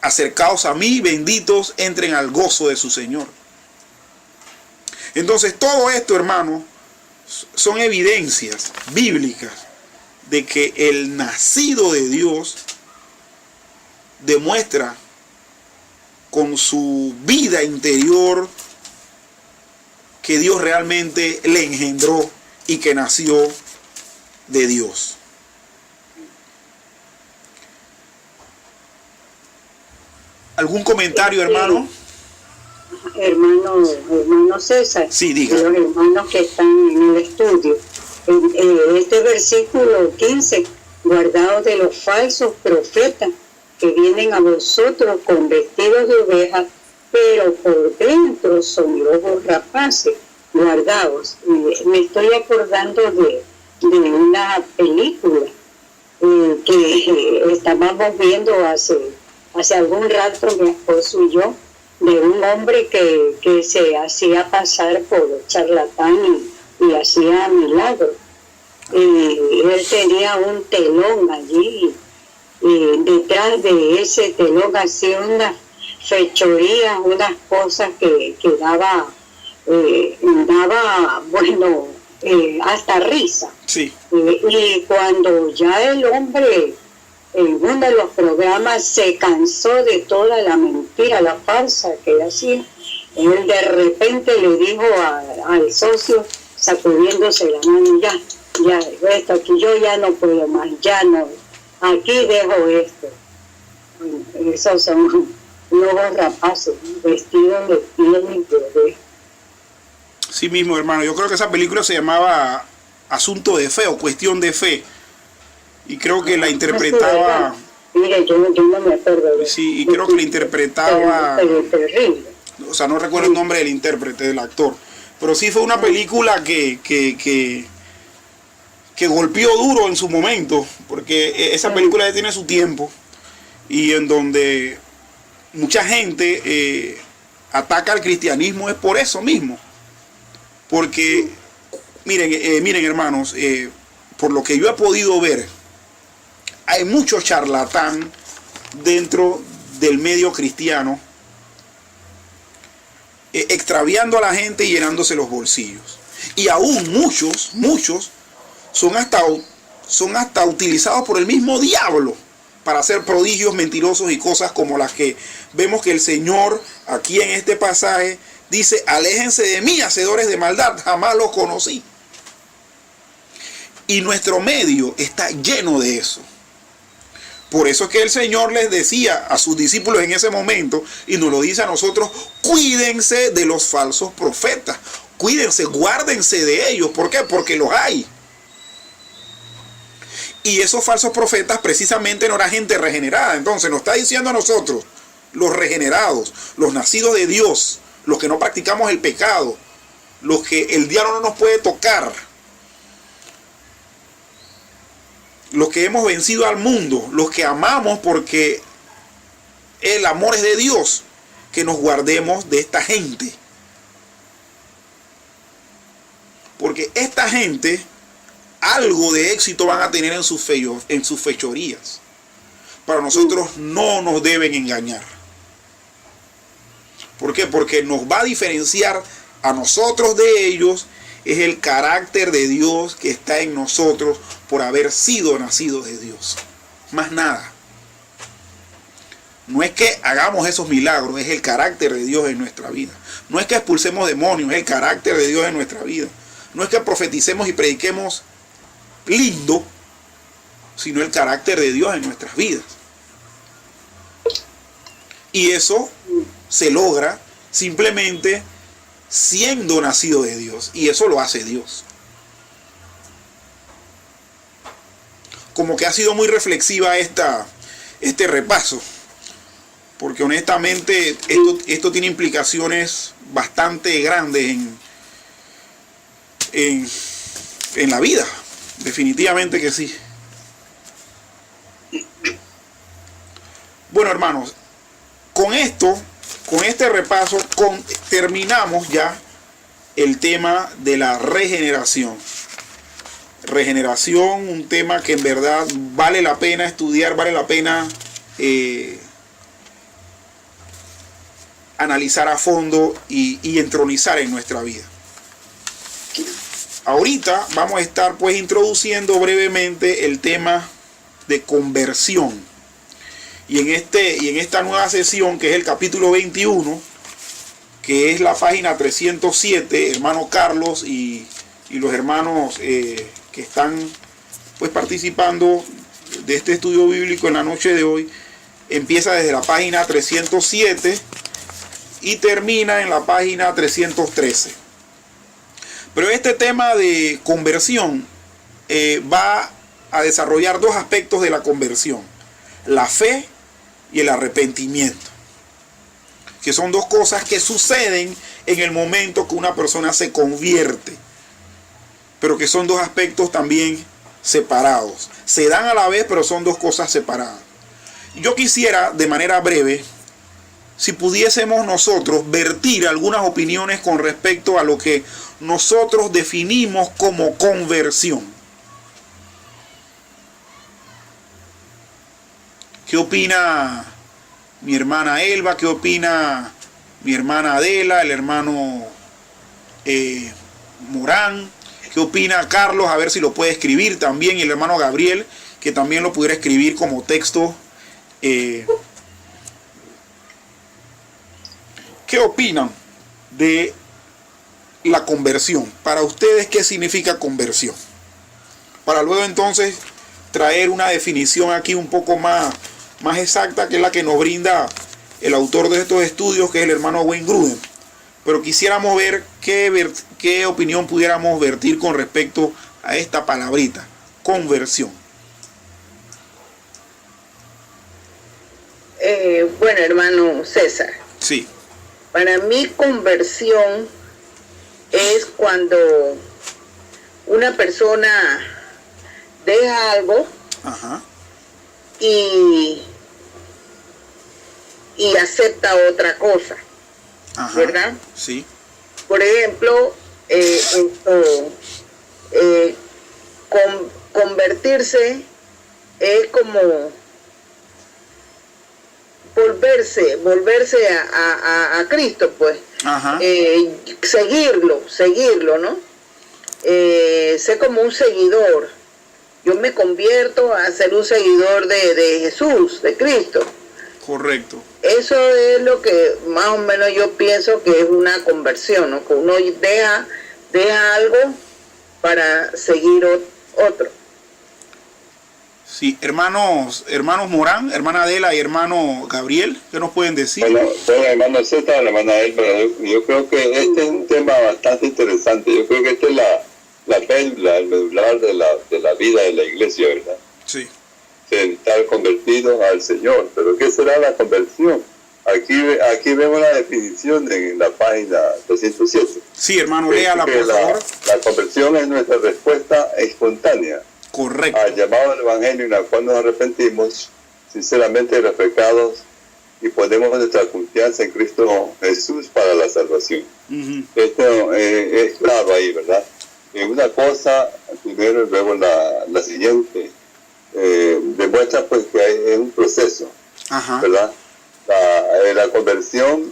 acercaos a mí, benditos, entren al gozo de su Señor. Entonces todo esto, hermano, son evidencias bíblicas de que el nacido de Dios demuestra con su vida interior que Dios realmente le engendró y que nació de Dios. ¿Algún comentario, hermano?
Hermano César,
Sí, diga.
los hermanos que están en el estudio, este versículo 15, guardaos de los falsos profetas que vienen a vosotros con vestidos de ovejas, pero por dentro son lobos rapaces, guardaos. Me estoy acordando de una película que estábamos viendo hace algún rato, mi esposo y yo, de un hombre que se hacía pasar por charlatán y hacía milagros. Él tenía un telón allí, y detrás de ese telón hacía unas fechorías, unas cosas que daba, bueno, hasta risa.
Sí.
Y cuando ya el hombre en uno de los programas se cansó de toda la mentira, la farsa que hacía, él de repente le dijo al socio, sacudiéndose la mano, ya, esto aquí, yo ya no puedo más, ya no, aquí dejo esto. Esos son lobos rapaces, vestidos de piel y de oveja.
Sí mismo, hermano. Yo creo que esa película se llamaba Asunto de Fe o Cuestión de Fe. Y creo que la interpretaba...
Mire, yo no me acuerdo de
Sí, y creo que la interpretaba...
terrible.
O sea, no recuerdo el nombre del intérprete, del actor. Pero sí fue una película que golpeó duro en su momento. Porque esa película ya tiene su tiempo. Y en donde mucha gente ataca al cristianismo es por eso mismo. Porque, miren hermanos, por lo que yo he podido ver, hay mucho charlatán dentro del medio cristiano, extraviando a la gente y llenándose los bolsillos. Y aún muchos son hasta utilizados por el mismo diablo para hacer prodigios mentirosos y cosas como las que vemos que el Señor aquí en este pasaje dice: aléjense de mí, hacedores de maldad, jamás los conocí. Y nuestro medio está lleno de eso. Por eso es que el Señor les decía a sus discípulos en ese momento, y nos lo dice a nosotros: cuídense de los falsos profetas. Cuídense, guárdense de ellos. ¿Por qué? Porque los hay. Y esos falsos profetas precisamente no era gente regenerada. Entonces nos está diciendo a nosotros, los regenerados, los nacidos de Dios, los que no practicamos el pecado, los que el diablo no nos puede tocar, los que hemos vencido al mundo, los que amamos porque el amor es de Dios, que nos guardemos de esta gente. Porque esta gente algo de éxito van a tener en sus fechorías. Para nosotros no nos deben engañar. ¿Por qué? Porque nos va a diferenciar a nosotros de ellos es el carácter de Dios que está en nosotros por haber sido nacidos de Dios. Más nada. No es que hagamos esos milagros, es el carácter de Dios en nuestra vida. No es que expulsemos demonios, es el carácter de Dios en nuestra vida. No es que profeticemos y prediquemos lindo, sino el carácter de Dios en nuestras vidas. Y eso se logra simplemente siendo nacido de Dios, y eso lo hace Dios. Como que ha sido muy reflexiva este repaso, porque honestamente esto tiene implicaciones bastante grandes en la vida. Definitivamente que sí. Bueno, hermanos, con este repaso, terminamos ya el tema de la regeneración. Regeneración, un tema que en verdad vale la pena estudiar, vale la pena analizar a fondo y entronizar en nuestra vida. Ahorita vamos a estar pues introduciendo brevemente el tema de conversión. Y en esta nueva sesión, que es el capítulo 21, que es la página 307, hermano Carlos y los hermanos que están pues participando de este estudio bíblico en la noche de hoy, empieza desde la página 307 y termina en la página 313. Pero este tema de conversión va a desarrollar dos aspectos de la conversión: la fe y el arrepentimiento, que son dos cosas que suceden en el momento que una persona se convierte, pero que son dos aspectos también separados. Se dan a la vez, pero son dos cosas separadas. Yo quisiera, de manera breve, si pudiésemos nosotros vertir algunas opiniones con respecto a lo que nosotros definimos como conversión. ¿Qué opina mi hermana Elba? ¿Qué opina mi hermana Adela? El hermano Morán. ¿Qué opina Carlos? A ver si lo puede escribir también. Y el hermano Gabriel, que también lo pudiera escribir como texto. ¿Qué opinan de la conversión? Para ustedes, ¿qué significa conversión? Para luego entonces traer una definición aquí un poco más exacta, que es la que nos brinda el autor de estos estudios, que es el hermano Wayne Grudem. Pero quisiéramos ver qué opinión pudiéramos vertir con respecto a esta palabrita, conversión.
Bueno, hermano César.
Sí.
Para mí, conversión es cuando una persona deja algo.
Ajá.
Y acepta otra cosa. Ajá, ¿verdad?
Sí.
Por ejemplo, convertirse es como volverse a Cristo, pues.
Ajá.
Seguirlo, ¿no? Ser como un seguidor. Yo me convierto a ser un seguidor de Jesús, de Cristo.
Correcto.
Eso es lo que más o menos yo pienso que es una conversión, ¿no? Que uno deja algo para seguir otro.
Sí, hermanos Morán, hermana Adela y hermano Gabriel, ¿qué nos pueden decir?
Bueno, hermano César, hermana Adela, pero yo creo que este es un tema bastante interesante. Yo creo que esta es el medular de la vida de la iglesia, ¿verdad?
Sí.
Estar convertidos al Señor. Pero ¿qué será la conversión? Aquí vemos la definición en la página 207.
Sí, hermano, léala, por favor.
La conversión es nuestra respuesta espontánea.
Correcto.
Al llamado del Evangelio, en la cual nos arrepentimos sinceramente de los pecados y ponemos nuestra confianza en Cristo Jesús para la salvación. Esto es claro ahí, ¿verdad? Una cosa, primero y luego la siguiente, demuestra pues que es un proceso. Ajá. ¿Verdad? La conversión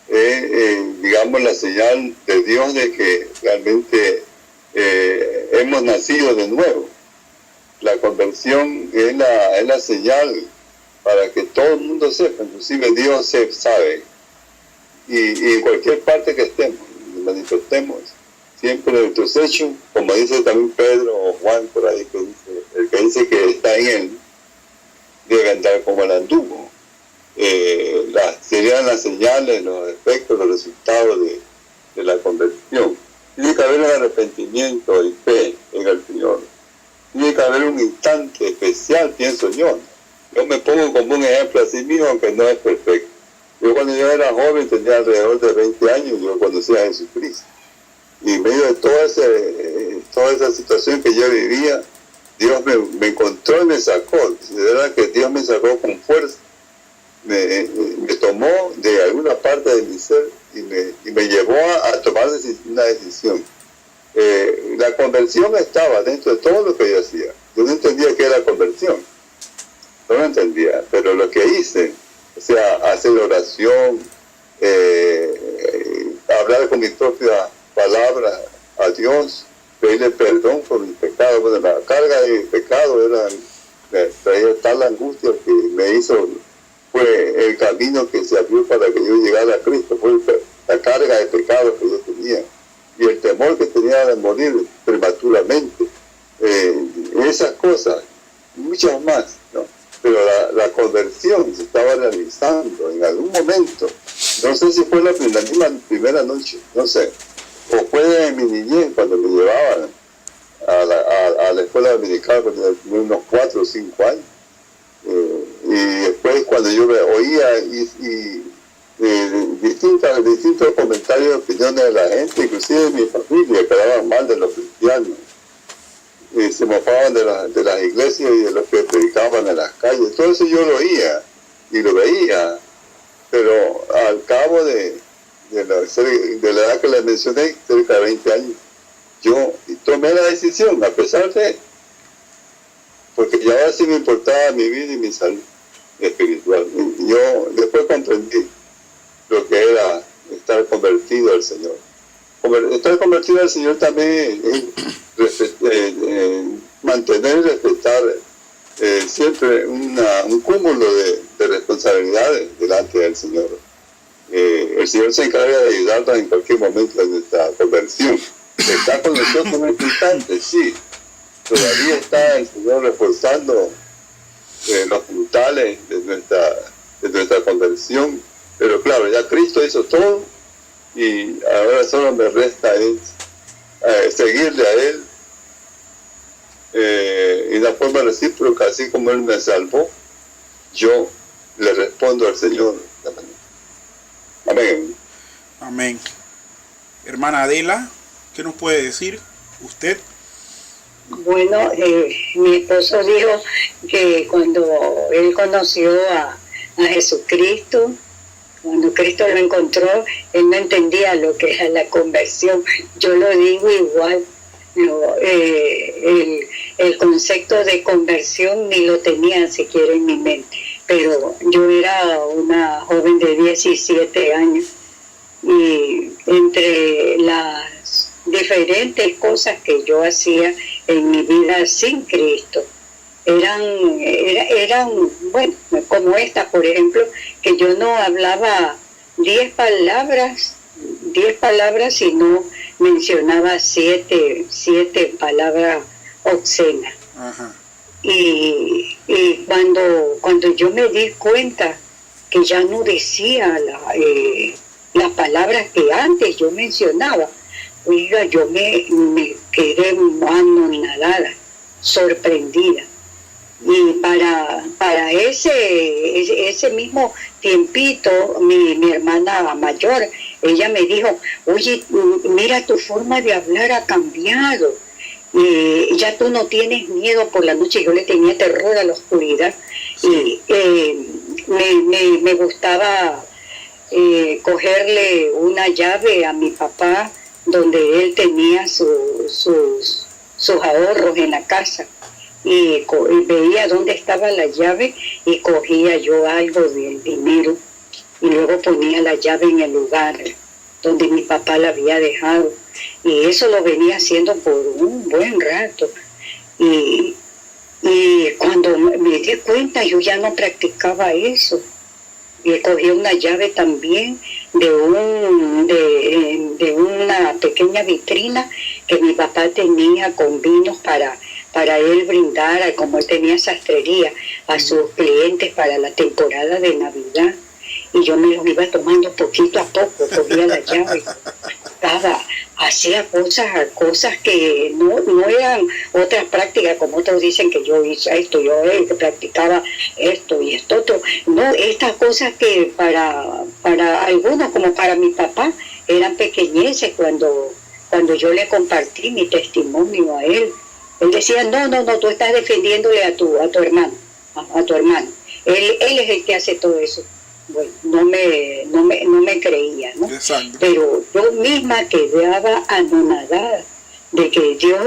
es, digamos, la señal de Dios de que realmente hemos nacido de nuevo. La conversión es la señal para que todo el mundo sepa, inclusive Dios se sabe, y en cualquier parte que estemos, manifestemos siempre nuestros hechos, como dice también Pedro o Juan por ahí, que dice, el que dice que está en él debe andar como el anduvo. Serían las señales, los efectos, los resultados de la conversión. Tiene que haber un arrepentimiento y fe en el Señor. Tiene que haber un instante especial, pienso yo. Yo me pongo como un ejemplo así mismo, aunque no es perfecto. Yo cuando yo era joven, tenía alrededor de 20 años, yo conocí a Jesucristo. Y en medio de toda esa situación que yo vivía, Dios me encontró y me sacó. De verdad que Dios me sacó con fuerza. Me tomó de alguna parte de mi ser y me llevó a tomar una decisión. La conversión estaba dentro de todo lo que yo hacía. Yo no entendía qué era conversión. No lo entendía. Pero lo que hice, o sea, hacer oración, hablar con mi propia palabra a Dios, pedirle perdón por mi pecado. Bueno, la carga de mi pecado me traía tal angustia que me hizo, fue el camino que se abrió para que yo llegara a Cristo, fue la carga de pecado que yo tenía y el temor que tenía de morir prematuramente. Esas cosas, muchas más, ¿no? Pero la conversión se estaba realizando en algún momento. No sé si fue la primera noche, no sé. O fue en mi niñez cuando me llevaban a la escuela dominical cuando tenía unos 4 o 5 años. Y después cuando yo oía distintos comentarios y opiniones de la gente, inclusive de mi familia, que hablaban mal de los cristianos. Se mofaban de las iglesias y de los que predicaban en las calles. Todo eso yo lo oía y lo veía, pero al cabo de la edad que les mencioné, cerca de 20 años, yo tomé la decisión, a pesar de, porque ya ahora sí me importaba mi vida y mi salud espiritual. Y yo después comprendí lo que era estar convertido al Señor. Estar convertido al Señor también es mantener y respetar siempre un cúmulo de responsabilidades delante del Señor. El Señor se encarga de ayudarnos en cualquier momento de nuestra conversión. Está con nosotros en este instante, sí. Todavía está el Señor reforzando los puntales de nuestra conversión. Pero claro, ya Cristo hizo todo y ahora solo me resta seguirle a Él y de forma recíproca, así como Él me salvó, yo le respondo al Señor. Amén.
Amén. Hermana Adela, ¿qué nos puede decir usted?
Bueno, mi esposo dijo que cuando él conoció a Jesucristo, cuando Cristo lo encontró, él no entendía lo que era la conversión. Yo lo digo igual. No, el concepto de conversión ni lo tenía siquiera en mi mente, pero yo era una joven de 17 años y entre las diferentes cosas que yo hacía en mi vida sin Cristo eran bueno, como esta, por ejemplo, que yo no hablaba 10 palabras y no mencionaba siete palabras obscenas.
Ajá.
Y cuando yo me di cuenta que ya no decía las palabras que antes yo mencionaba, oiga, yo me quedé anonadada, sorprendida. Y para ese mismo tiempito, mi hermana mayor, ella me dijo, oye, mira, tu forma de hablar ha cambiado, ya tú no tienes miedo por la noche. Yo le tenía terror a la oscuridad. Sí. Y me gustaba cogerle una llave a mi papá donde él tenía sus ahorros en la casa. Y veía dónde estaba la llave y cogía yo algo del dinero y luego ponía la llave en el lugar donde mi papá la había dejado, y eso lo venía haciendo por un buen rato, y cuando me di cuenta yo ya no practicaba eso, y cogí una llave también de una pequeña vitrina que mi papá tenía con vinos para él brindar, como él tenía sastrería, a sus clientes para la temporada de Navidad. Y yo me los iba tomando poquito a poco, cogía la llave, hacía cosas que no eran otras prácticas, como otros dicen que yo hice esto, yo que practicaba esto y esto otro. No, estas cosas que para algunos, como para mi papá, eran pequeñeces cuando yo le compartí mi testimonio a él. Él decía, no, tú estás defendiéndole a tu hermano, a tu hermano. Él es el que hace todo eso. Bueno, no me creía, ¿no?
Exacto.
Pero yo misma quedaba anonadada de que Dios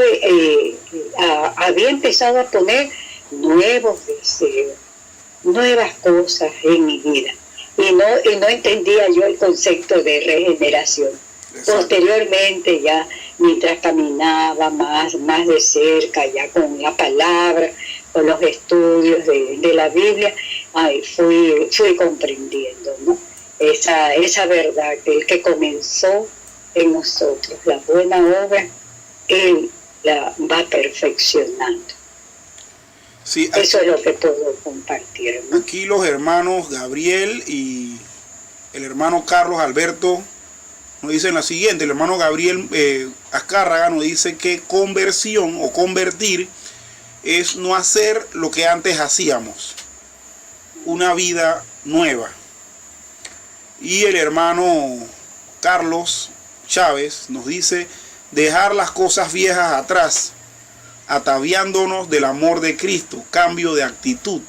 había empezado a poner nuevos deseos, nuevas cosas en mi vida. Y no entendía yo el concepto de regeneración.
Exacto.
Posteriormente, ya mientras caminaba más de cerca, ya con la palabra, con los estudios de la Biblia, fui comprendiendo, ¿no? Esa verdad que el que comenzó en nosotros, la buena obra, Él la va perfeccionando.
Sí,
eso es lo que puedo compartir, ¿no?
Aquí los hermanos Gabriel y el hermano Carlos Alberto nos dicen la siguiente. El hermano Gabriel Azcárraga nos dice que conversión o convertir es no hacer lo que antes hacíamos, una vida nueva. Y el hermano Carlos Chávez nos dice dejar las cosas viejas atrás, ataviándonos del amor de Cristo, cambio de actitud.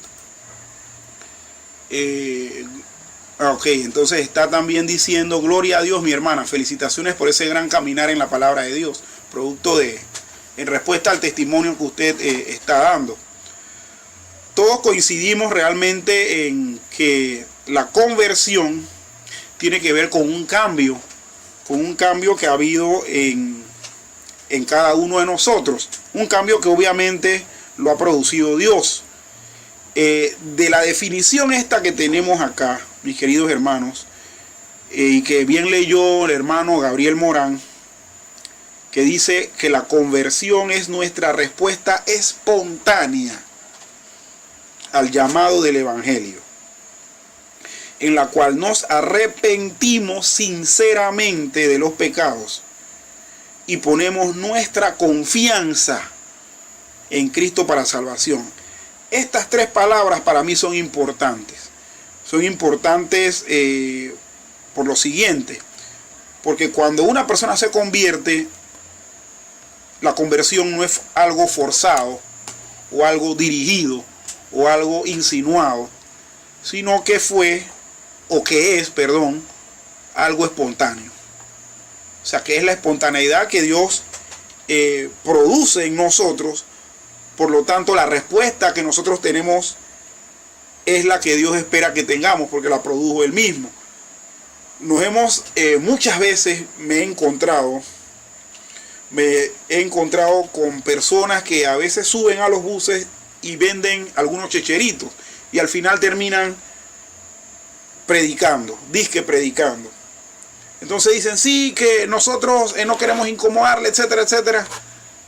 Ok, entonces está también diciendo, gloria a Dios, mi hermana, felicitaciones por ese gran caminar en la palabra de Dios, producto en respuesta al testimonio que usted está dando. Todos coincidimos realmente en que la conversión tiene que ver con un cambio que ha habido en cada uno de nosotros, un cambio que obviamente lo ha producido Dios. De la definición esta que tenemos acá, mis queridos hermanos, y que bien leyó el hermano Gabriel Morán, que dice que la conversión es nuestra respuesta espontánea al llamado del Evangelio, en la cual nos arrepentimos sinceramente de los pecados y ponemos nuestra confianza en Cristo para salvación. Estas tres palabras para mí son importantes. Son importantes por lo siguiente. Porque cuando una persona se convierte, la conversión no es algo forzado o algo dirigido o algo insinuado, sino que es algo espontáneo. O sea, que es la espontaneidad que Dios produce en nosotros. Por lo tanto, la respuesta que nosotros tenemos es la que Dios espera que tengamos, porque la produjo Él mismo. Muchas veces me he encontrado con personas que a veces suben a los buses y venden algunos checheritos y al final terminan predicando. Entonces dicen, sí, que nosotros no queremos incomodarle, etcétera, etcétera,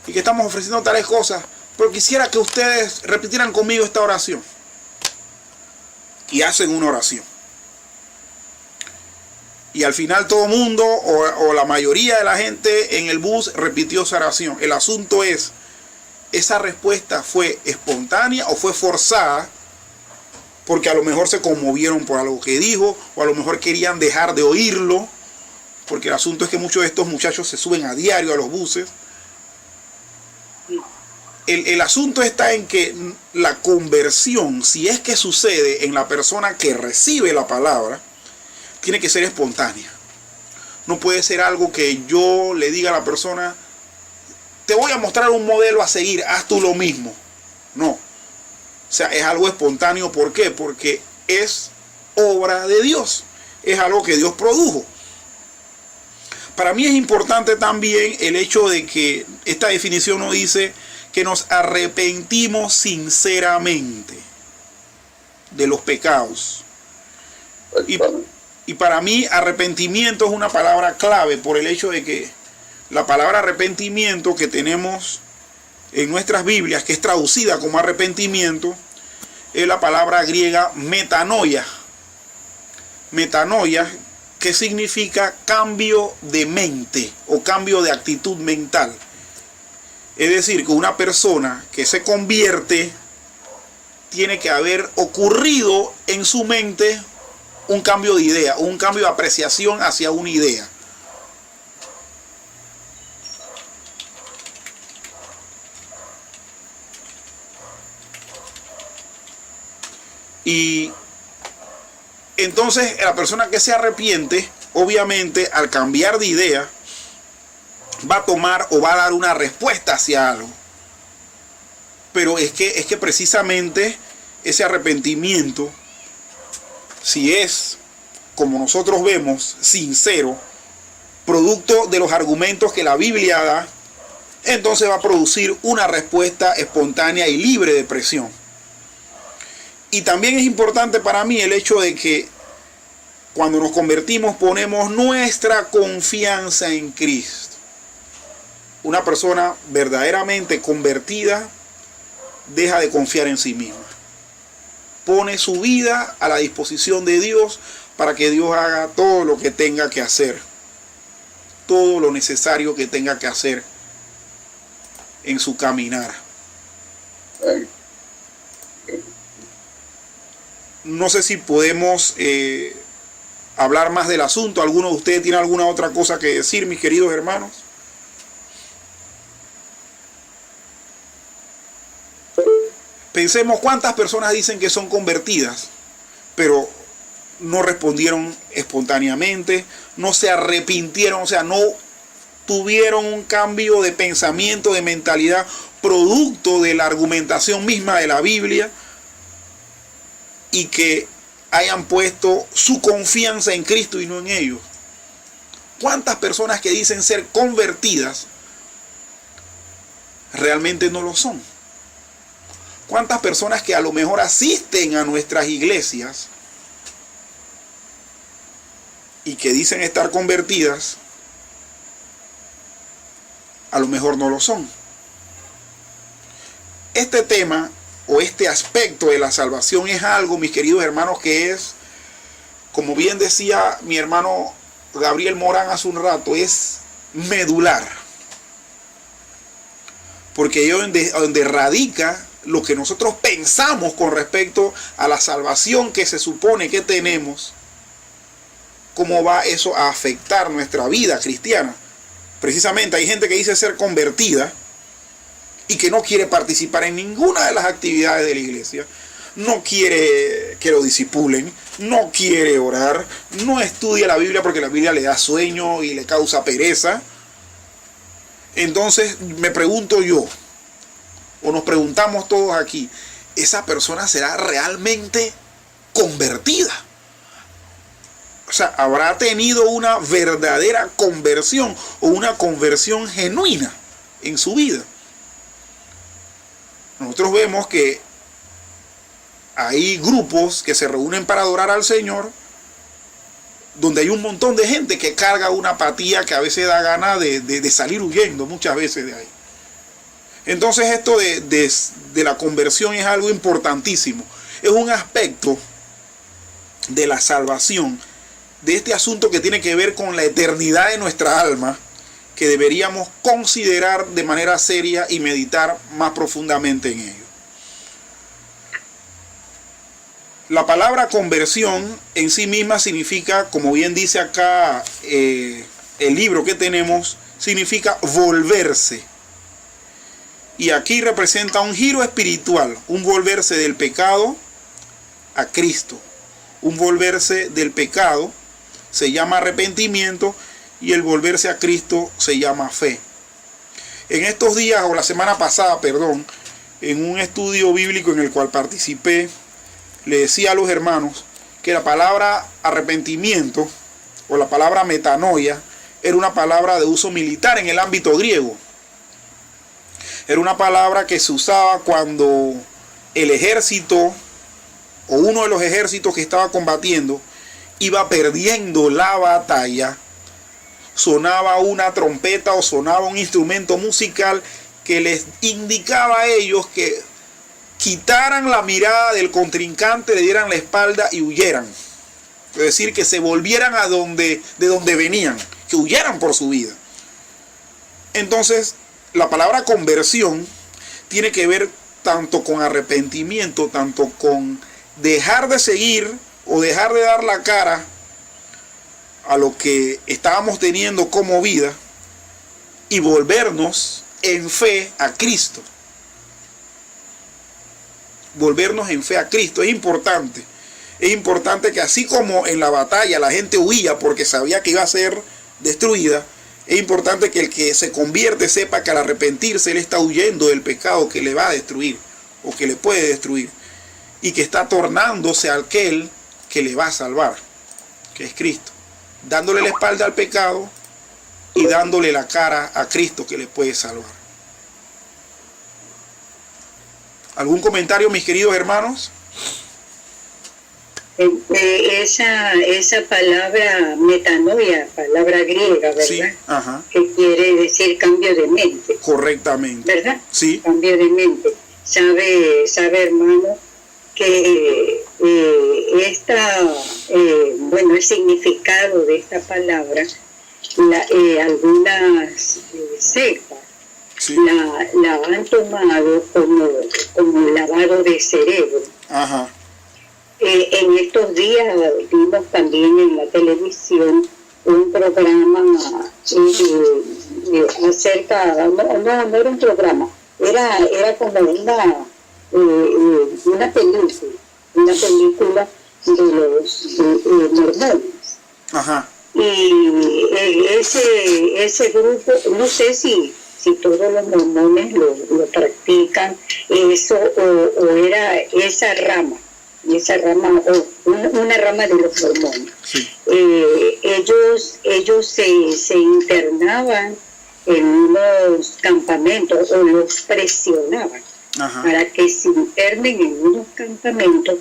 y que estamos ofreciendo tales cosas, pero quisiera que ustedes repitieran conmigo esta oración. Y hacen una oración. Y al final todo el mundo o la mayoría de la gente en el bus repitió esa oración. El asunto es, ¿esa respuesta fue espontánea o fue forzada? Porque a lo mejor se conmovieron por algo que dijo, o a lo mejor querían dejar de oírlo. Porque el asunto es que muchos de estos muchachos se suben a diario a los buses. El asunto está en que la conversión, si es que sucede en la persona que recibe la palabra, tiene que ser espontánea. No puede ser algo que yo le diga a la persona, te voy a mostrar un modelo a seguir, haz tú lo mismo. No. O sea, es algo espontáneo. ¿Por qué? Porque es obra de Dios. Es algo que Dios produjo. Para mí es importante también el hecho de que esta definición nos dice que nos arrepentimos sinceramente de los pecados. Y para mí arrepentimiento es una palabra clave por el hecho de que la palabra arrepentimiento que tenemos en nuestras Biblias, que es traducida como arrepentimiento, es la palabra griega metanoia. Metanoia, que significa cambio de mente o cambio de actitud mental. Es decir, que una persona que se convierte tiene que haber ocurrido en su mente un cambio de idea, un cambio de apreciación hacia una idea. Y entonces la persona que se arrepiente, obviamente al cambiar de idea, va a tomar o va a dar una respuesta hacia algo. Pero es que precisamente ese arrepentimiento, si es, como nosotros vemos, sincero, producto de los argumentos que la Biblia da, entonces va a producir una respuesta espontánea y libre de presión. Y también es importante para mí el hecho de que cuando nos convertimos ponemos nuestra confianza en Cristo. Una persona verdaderamente convertida deja de confiar en sí misma. Pone su vida a la disposición de Dios para que Dios haga todo lo que tenga que hacer. Todo lo necesario que tenga que hacer en su caminar. No sé si podemos hablar más del asunto. ¿Alguno de ustedes tiene alguna otra cosa que decir, mis queridos hermanos? Pensemos cuántas personas dicen que son convertidas, pero no respondieron espontáneamente, no se arrepintieron, o sea, no tuvieron un cambio de pensamiento, de mentalidad, producto de la argumentación misma de la Biblia, y que hayan puesto su confianza en Cristo y no en ellos. ¿Cuántas personas que dicen ser convertidas realmente no lo son? ¿Cuántas personas que a lo mejor asisten a nuestras iglesias y que dicen estar convertidas, a lo mejor no lo son? Este tema o este aspecto de la salvación es algo, mis queridos hermanos, que es, como bien decía mi hermano Gabriel Morán hace un rato, es medular. Porque ahí donde radica lo que nosotros pensamos con respecto a la salvación que se supone que tenemos, cómo va eso a afectar nuestra vida cristiana. Precisamente hay gente que dice ser convertida y que no quiere participar en ninguna de las actividades de la iglesia, no quiere que lo disipulen, no quiere orar, no estudia la Biblia porque la Biblia le da sueño y le causa pereza. Entonces me pregunto yo, o nos preguntamos todos aquí, ¿esa persona será realmente convertida? O sea, ¿habrá tenido una verdadera conversión o una conversión genuina en su vida? Nosotros vemos que hay grupos que se reúnen para adorar al Señor, donde hay un montón de gente que carga una apatía que a veces da ganas de salir huyendo muchas veces de ahí. Entonces esto de la conversión es algo importantísimo. Es un aspecto de la salvación, de este asunto que tiene que ver con la eternidad de nuestra alma, que deberíamos considerar de manera seria y meditar más profundamente en ello. La palabra conversión en sí misma significa, como bien dice acá el libro que tenemos, significa volverse. Y aquí representa un giro espiritual, un volverse del pecado a Cristo. Un volverse del pecado se llama arrepentimiento y el volverse a Cristo se llama fe. En estos días, o la semana pasada, perdón, en un estudio bíblico en el cual participé, le decía a los hermanos que la palabra arrepentimiento o la palabra metanoia era una palabra de uso militar en el ámbito griego. Era una palabra que se usaba cuando el ejército o uno de los ejércitos que estaba combatiendo iba perdiendo la batalla. Sonaba una trompeta o sonaba un instrumento musical que les indicaba a ellos que quitaran la mirada del contrincante, le dieran la espalda y huyeran. Es decir, que se volvieran de donde venían, que huyeran por su vida. Entonces, la palabra conversión tiene que ver tanto con arrepentimiento, tanto con dejar de seguir o dejar de dar la cara a lo que estábamos teniendo como vida y volvernos en fe a Cristo. volvernos en fe a Cristo. Es importante que así como en la batalla la gente huía porque sabía que iba a ser destruida, es importante que el que se convierte sepa que al arrepentirse él está huyendo del pecado que le va a destruir o que le puede destruir, y que está tornándose a aquel que le va a salvar, que es Cristo, dándole la espalda al pecado y dándole la cara a Cristo, que le puede salvar. ¿Algún comentario, mis queridos hermanos?
Esa palabra metanoia, palabra griega, ¿verdad?
Sí, ajá.
Que quiere decir cambio de mente.
Correctamente.
¿Verdad?
Sí.
Cambio de mente. Sabe hermano, que el significado de esta palabra, algunas sectas
Sí.
la han tomado como lavado de cerebro.
Ajá.
En estos días vimos también en la televisión un programa acerca, no era un programa, era como una película de los mormones.
Ajá.
Y ese grupo, no sé si todos los mormones lo practican eso, o era esa rama o una rama de los mormones.
Sí.
Ellos se internaban en unos campamentos o los presionaban. Ajá. Para que se internen en unos campamentos,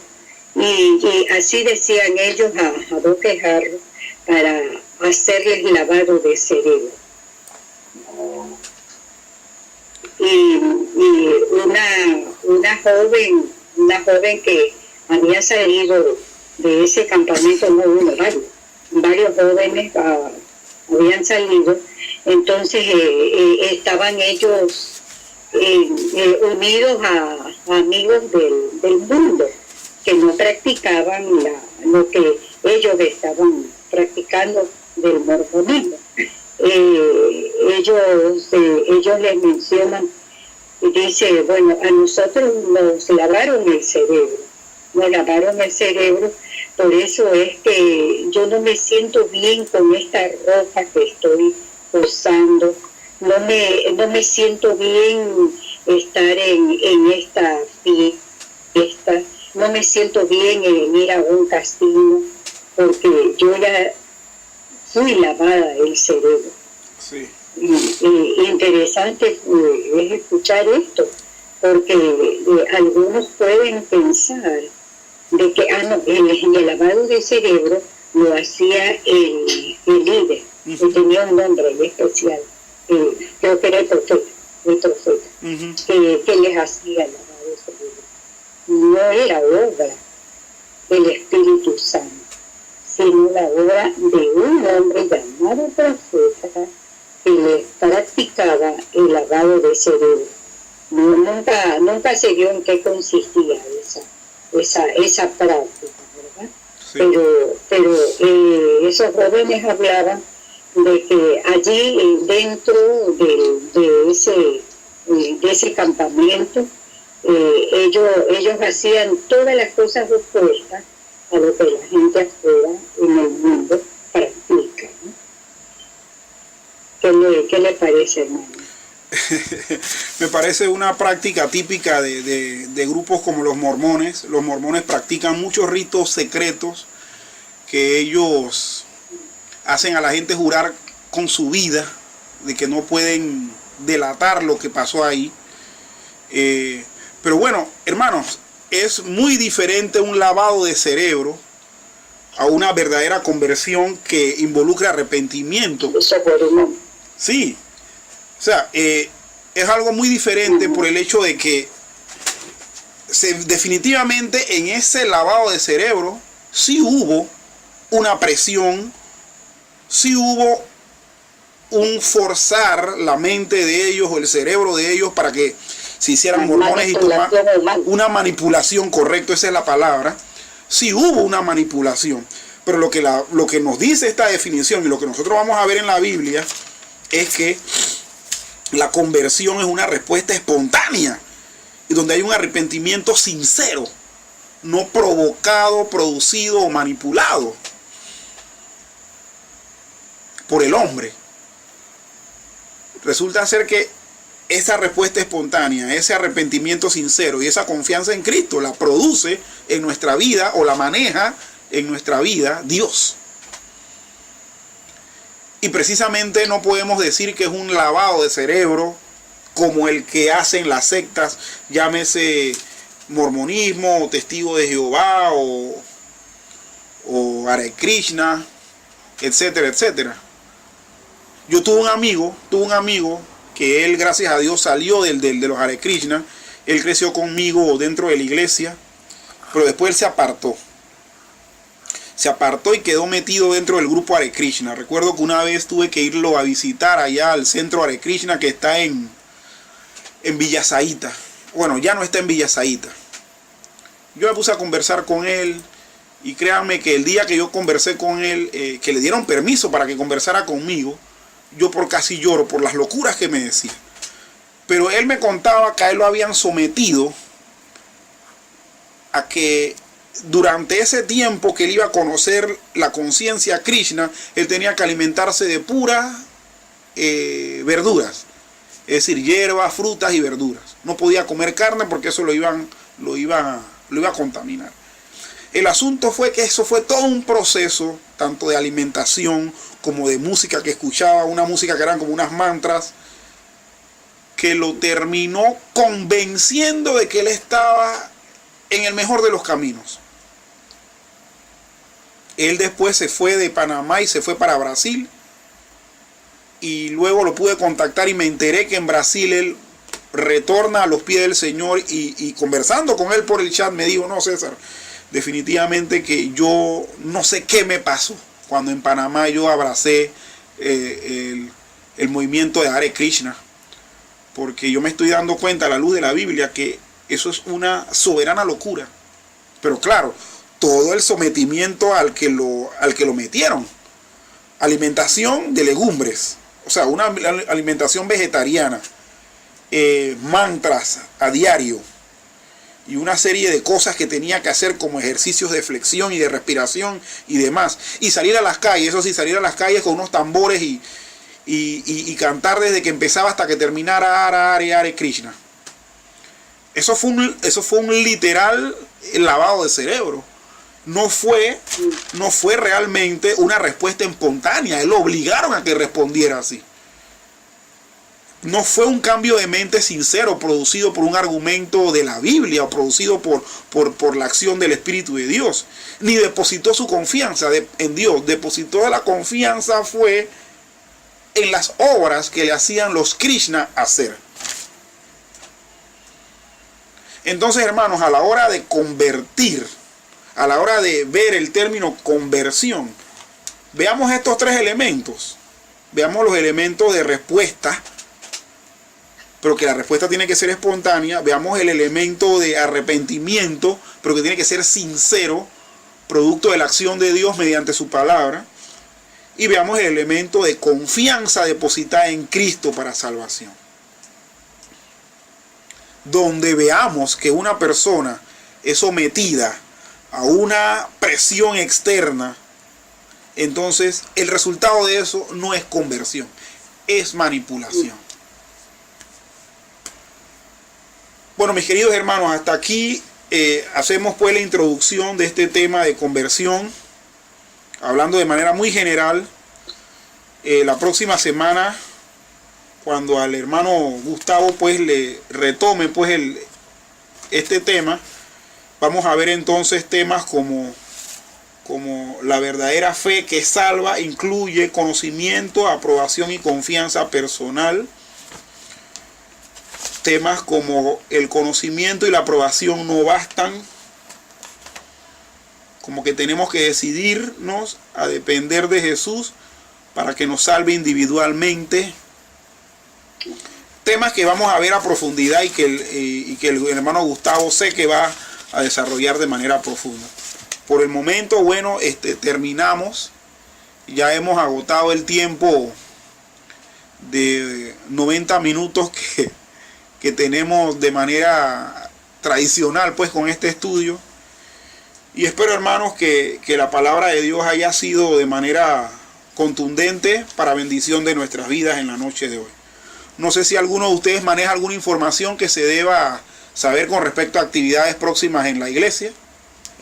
y así decían ellos a boquejarlo para hacerles lavado de cerebro. Y una joven que había salido de ese campamento, no uno, varios jóvenes habían salido. Entonces estaban ellos unidos a amigos del mundo, que no practicaban lo que ellos estaban practicando del mormonismo. Ellos les mencionan y dice, bueno, a nosotros nos lavaron el cerebro, por eso es que yo no me siento bien con esta ropa que estoy usando, no me siento bien estar en esta fiesta, no me siento bien en ir a un casino, porque yo ya fui lavada el cerebro.
Sí.
Interesante es escuchar esto, porque algunos pueden pensar de que el lavado de cerebro lo hacía el líder, que tenía un nombre especial, creo que era el profeta, que les hacía el lavado de cerebro. No era obra del Espíritu Santo, sino la obra de un hombre llamado profeta que les practicaba el lavado de cerebro. Nunca se vio en qué consistía esa práctica, ¿verdad? Sí. Pero esos jóvenes hablaban de que allí dentro de ese campamento ellos hacían todas las cosas opuestas a lo que la gente afuera en el mundo practica, ¿no? ¿Qué le parece, hermano?
Me parece una práctica típica de grupos como los mormones. Los mormones practican muchos ritos secretos que ellos hacen a la gente jurar con su vida de que no pueden delatar lo que pasó ahí. Pero bueno, hermanos, es muy diferente un lavado de cerebro a una verdadera conversión que involucra arrepentimiento. Sí, o sea, es algo muy diferente por el hecho de que definitivamente en ese lavado de cerebro sí hubo una presión, sí hubo un forzar la mente de ellos o el cerebro de ellos para que se hicieran mormones y tomar una manipulación, correcto, esa es la palabra. Sí hubo una manipulación, pero lo que nos dice esta definición y lo que nosotros vamos a ver en la Biblia es que la conversión es una respuesta espontánea y donde hay un arrepentimiento sincero, no provocado, producido o manipulado por el hombre. Resulta ser que esa respuesta espontánea, ese arrepentimiento sincero y esa confianza en Cristo la produce en nuestra vida o la maneja en nuestra vida Dios. Y precisamente no podemos decir que es un lavado de cerebro como el que hacen las sectas, llámese mormonismo, o testigo de Jehová, o Hare Krishna, etcétera, etcétera. Yo tuve un amigo que él, gracias a Dios, salió de los Hare Krishna. Él creció conmigo dentro de la iglesia, pero después él se apartó. Se apartó y quedó metido dentro del grupo Hare Krishna. Recuerdo que una vez tuve que irlo a visitar allá al centro Hare Krishna que está en Villa Zaita. Bueno, ya no está en Villa Zaita. Yo me puse a conversar con él y créanme que el día que yo conversé con él, que le dieron permiso para que conversara conmigo, yo por casi lloro por las locuras que me decía. Pero él me contaba que a él lo habían sometido a que durante ese tiempo que él iba a conocer la conciencia Krishna, él tenía que alimentarse de puras verduras. Es decir, hierbas, frutas y verduras. No podía comer carne porque eso lo iba a contaminar. El asunto fue que eso fue todo un proceso, tanto de alimentación como de música que escuchaba, una música que eran como unas mantras, que lo terminó convenciendo de que él estaba en el mejor de los caminos. Él después se fue de Panamá y se fue para Brasil. Y luego lo pude contactar y me enteré que en Brasil él retorna a los pies del Señor y conversando con él por el chat me dijo: no, César, definitivamente que yo no sé qué me pasó cuando en Panamá yo abracé el movimiento de Hare Krishna, porque yo me estoy dando cuenta a la luz de la Biblia que eso es una soberana locura. Pero claro, todo el sometimiento al que lo metieron, alimentación de legumbres, o sea, una alimentación vegetariana, mantras a diario y una serie de cosas que tenía que hacer como ejercicios de flexión y de respiración y demás, y salir a las calles, eso sí, salir a las calles con unos tambores y cantar desde que empezaba hasta que terminara Hare Krishna. Eso fue un literal lavado de cerebro. No fue realmente una respuesta espontánea. Él lo obligaron a que respondiera así. No fue un cambio de mente sincero producido por un argumento de la Biblia o producido por la acción del Espíritu de Dios. Ni depositó su confianza en Dios. Depositó la confianza fue en las obras que le hacían los Krishna hacer. Entonces, hermanos, a la hora de convertir, a la hora de ver el término conversión, veamos estos tres elementos. Veamos los elementos de respuesta, pero que la respuesta tiene que ser espontánea. Veamos el elemento de arrepentimiento, pero que tiene que ser sincero, producto de la acción de Dios mediante su palabra. Y veamos el elemento de confianza depositada en Cristo para salvación. Donde veamos que una persona es sometida a una presión externa, entonces el resultado de eso no es conversión, es manipulación. Bueno, mis queridos hermanos, hasta aquí hacemos pues la introducción de este tema de conversión, hablando de manera muy general. La próxima semana, cuando al hermano Gustavo pues le retome pues este tema, vamos a ver entonces temas como la verdadera fe que salva, incluye conocimiento, aprobación y confianza personal. Temas como el conocimiento y la aprobación no bastan, como que tenemos que decidirnos a depender de Jesús para que nos salve individualmente. Temas que vamos a ver a profundidad y que el hermano Gustavo sé que va a desarrollar de manera profunda. Por el momento, bueno, terminamos. Ya hemos agotado el tiempo de 90 minutos que tenemos de manera tradicional pues con este estudio. Y espero, hermanos, que la palabra de Dios haya sido de manera contundente para bendición de nuestras vidas en la noche de hoy. No sé si alguno de ustedes maneja alguna información que se deba saber con respecto a actividades próximas en la iglesia.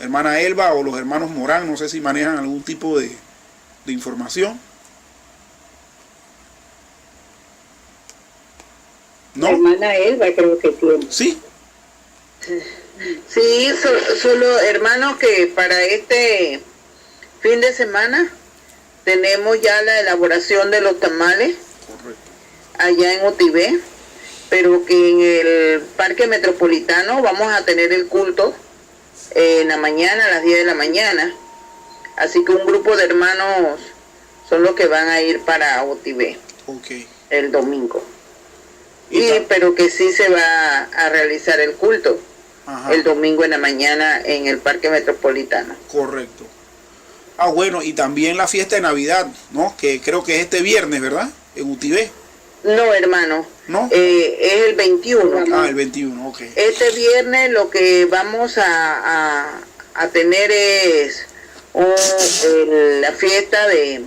Hermana Elba o los hermanos Morán, no sé si manejan algún tipo de información. ¿No?
La hermana Elba creo que tiene.
Sí.
Sí, solo hermanos, que para este fin de semana tenemos ya la elaboración de los tamales.
Correcto.
Allá en Otibé, pero que en el Parque Metropolitano vamos a tener el culto en la mañana, a las 10 de la mañana. Así que un grupo de hermanos son los que van a ir para Otibé el domingo. Pero que sí se va a realizar el culto. Ajá. El domingo en la mañana en el Parque Metropolitano.
Correcto. Ah, bueno, y también la fiesta de Navidad, ¿no? Que creo que es este viernes, ¿verdad? En Utibé.
No, hermano.
¿No?
Es el 21.
Ah, el 21, ok.
Este viernes lo que vamos a tener es la fiesta de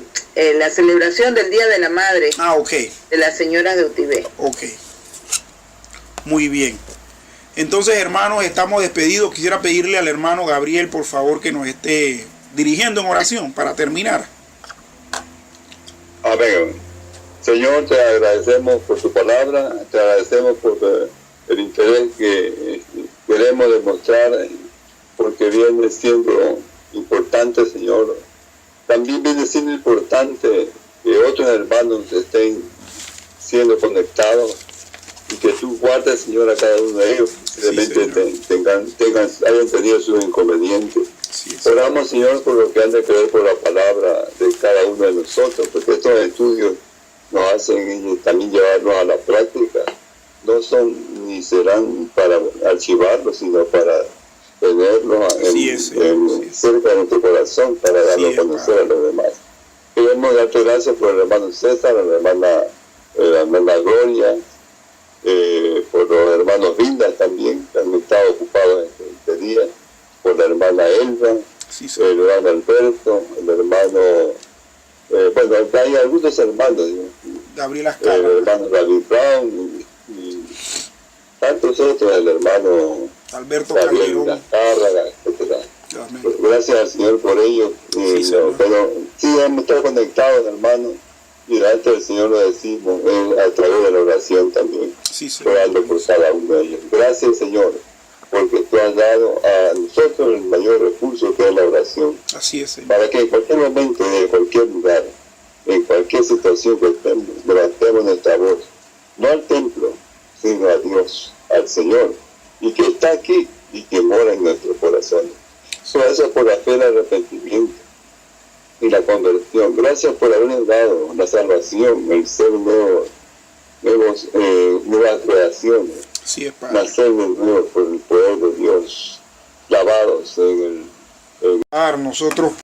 la celebración del Día de la Madre.
Ah, ok.
De las señoras de Utibé.
Ok. Muy bien. Entonces, hermanos, estamos despedidos. Quisiera pedirle al hermano Gabriel, por favor, que nos esté dirigiendo en oración para terminar.
Amén. Señor, te agradecemos por tu palabra, te agradecemos por el interés que queremos demostrar, porque viene siendo importante, Señor. También viene siendo importante que otros hermanos estén siendo conectados y que tú guardes, Señor, a cada uno de ellos, posiblemente hayan tenido sus inconvenientes. Oramos, Señor, por lo que han de creer por la palabra de cada uno de nosotros, porque estos estudios nos hacen también llevarnos a la práctica. No son ni serán para archivarlos, sino para tenerlos cerca de nuestro corazón, para darlo a conocer a los demás. Queremos darte gracias por el hermano César, la hermana Gloria, por los hermanos Vindas también, que han estado ocupados este día, por la hermana Elba, el hermano Alberto, el hermano, bueno, hay algunos hermanos,
Gabriel
el hermano David Brown y tantos otros, el hermano
Alberto
Gabriel Azcárraga, etc. Gracias al Señor por ello. Pero sí, hemos estado conectados, hermanos, y delante del Señor lo decimos a través de la oración también, orando por cada uno de ellos. Gracias, Señor, porque tú has dado a nosotros el mayor recurso, que es la oración.
Así es, Señor.
Para que en cualquier momento, en cualquier lugar, en cualquier situación que estemos, levantemos nuestra voz, no al templo, sino a Dios, al Señor, y que está aquí y que mora en nuestros corazones. Gracias por la fe, el arrepentimiento y la conversión. Gracias por habernos dado la salvación, el ser nuevas creaciones.
Sí, es,
nacer de nuevo por el poder de Dios, lavados en el...
Nosotros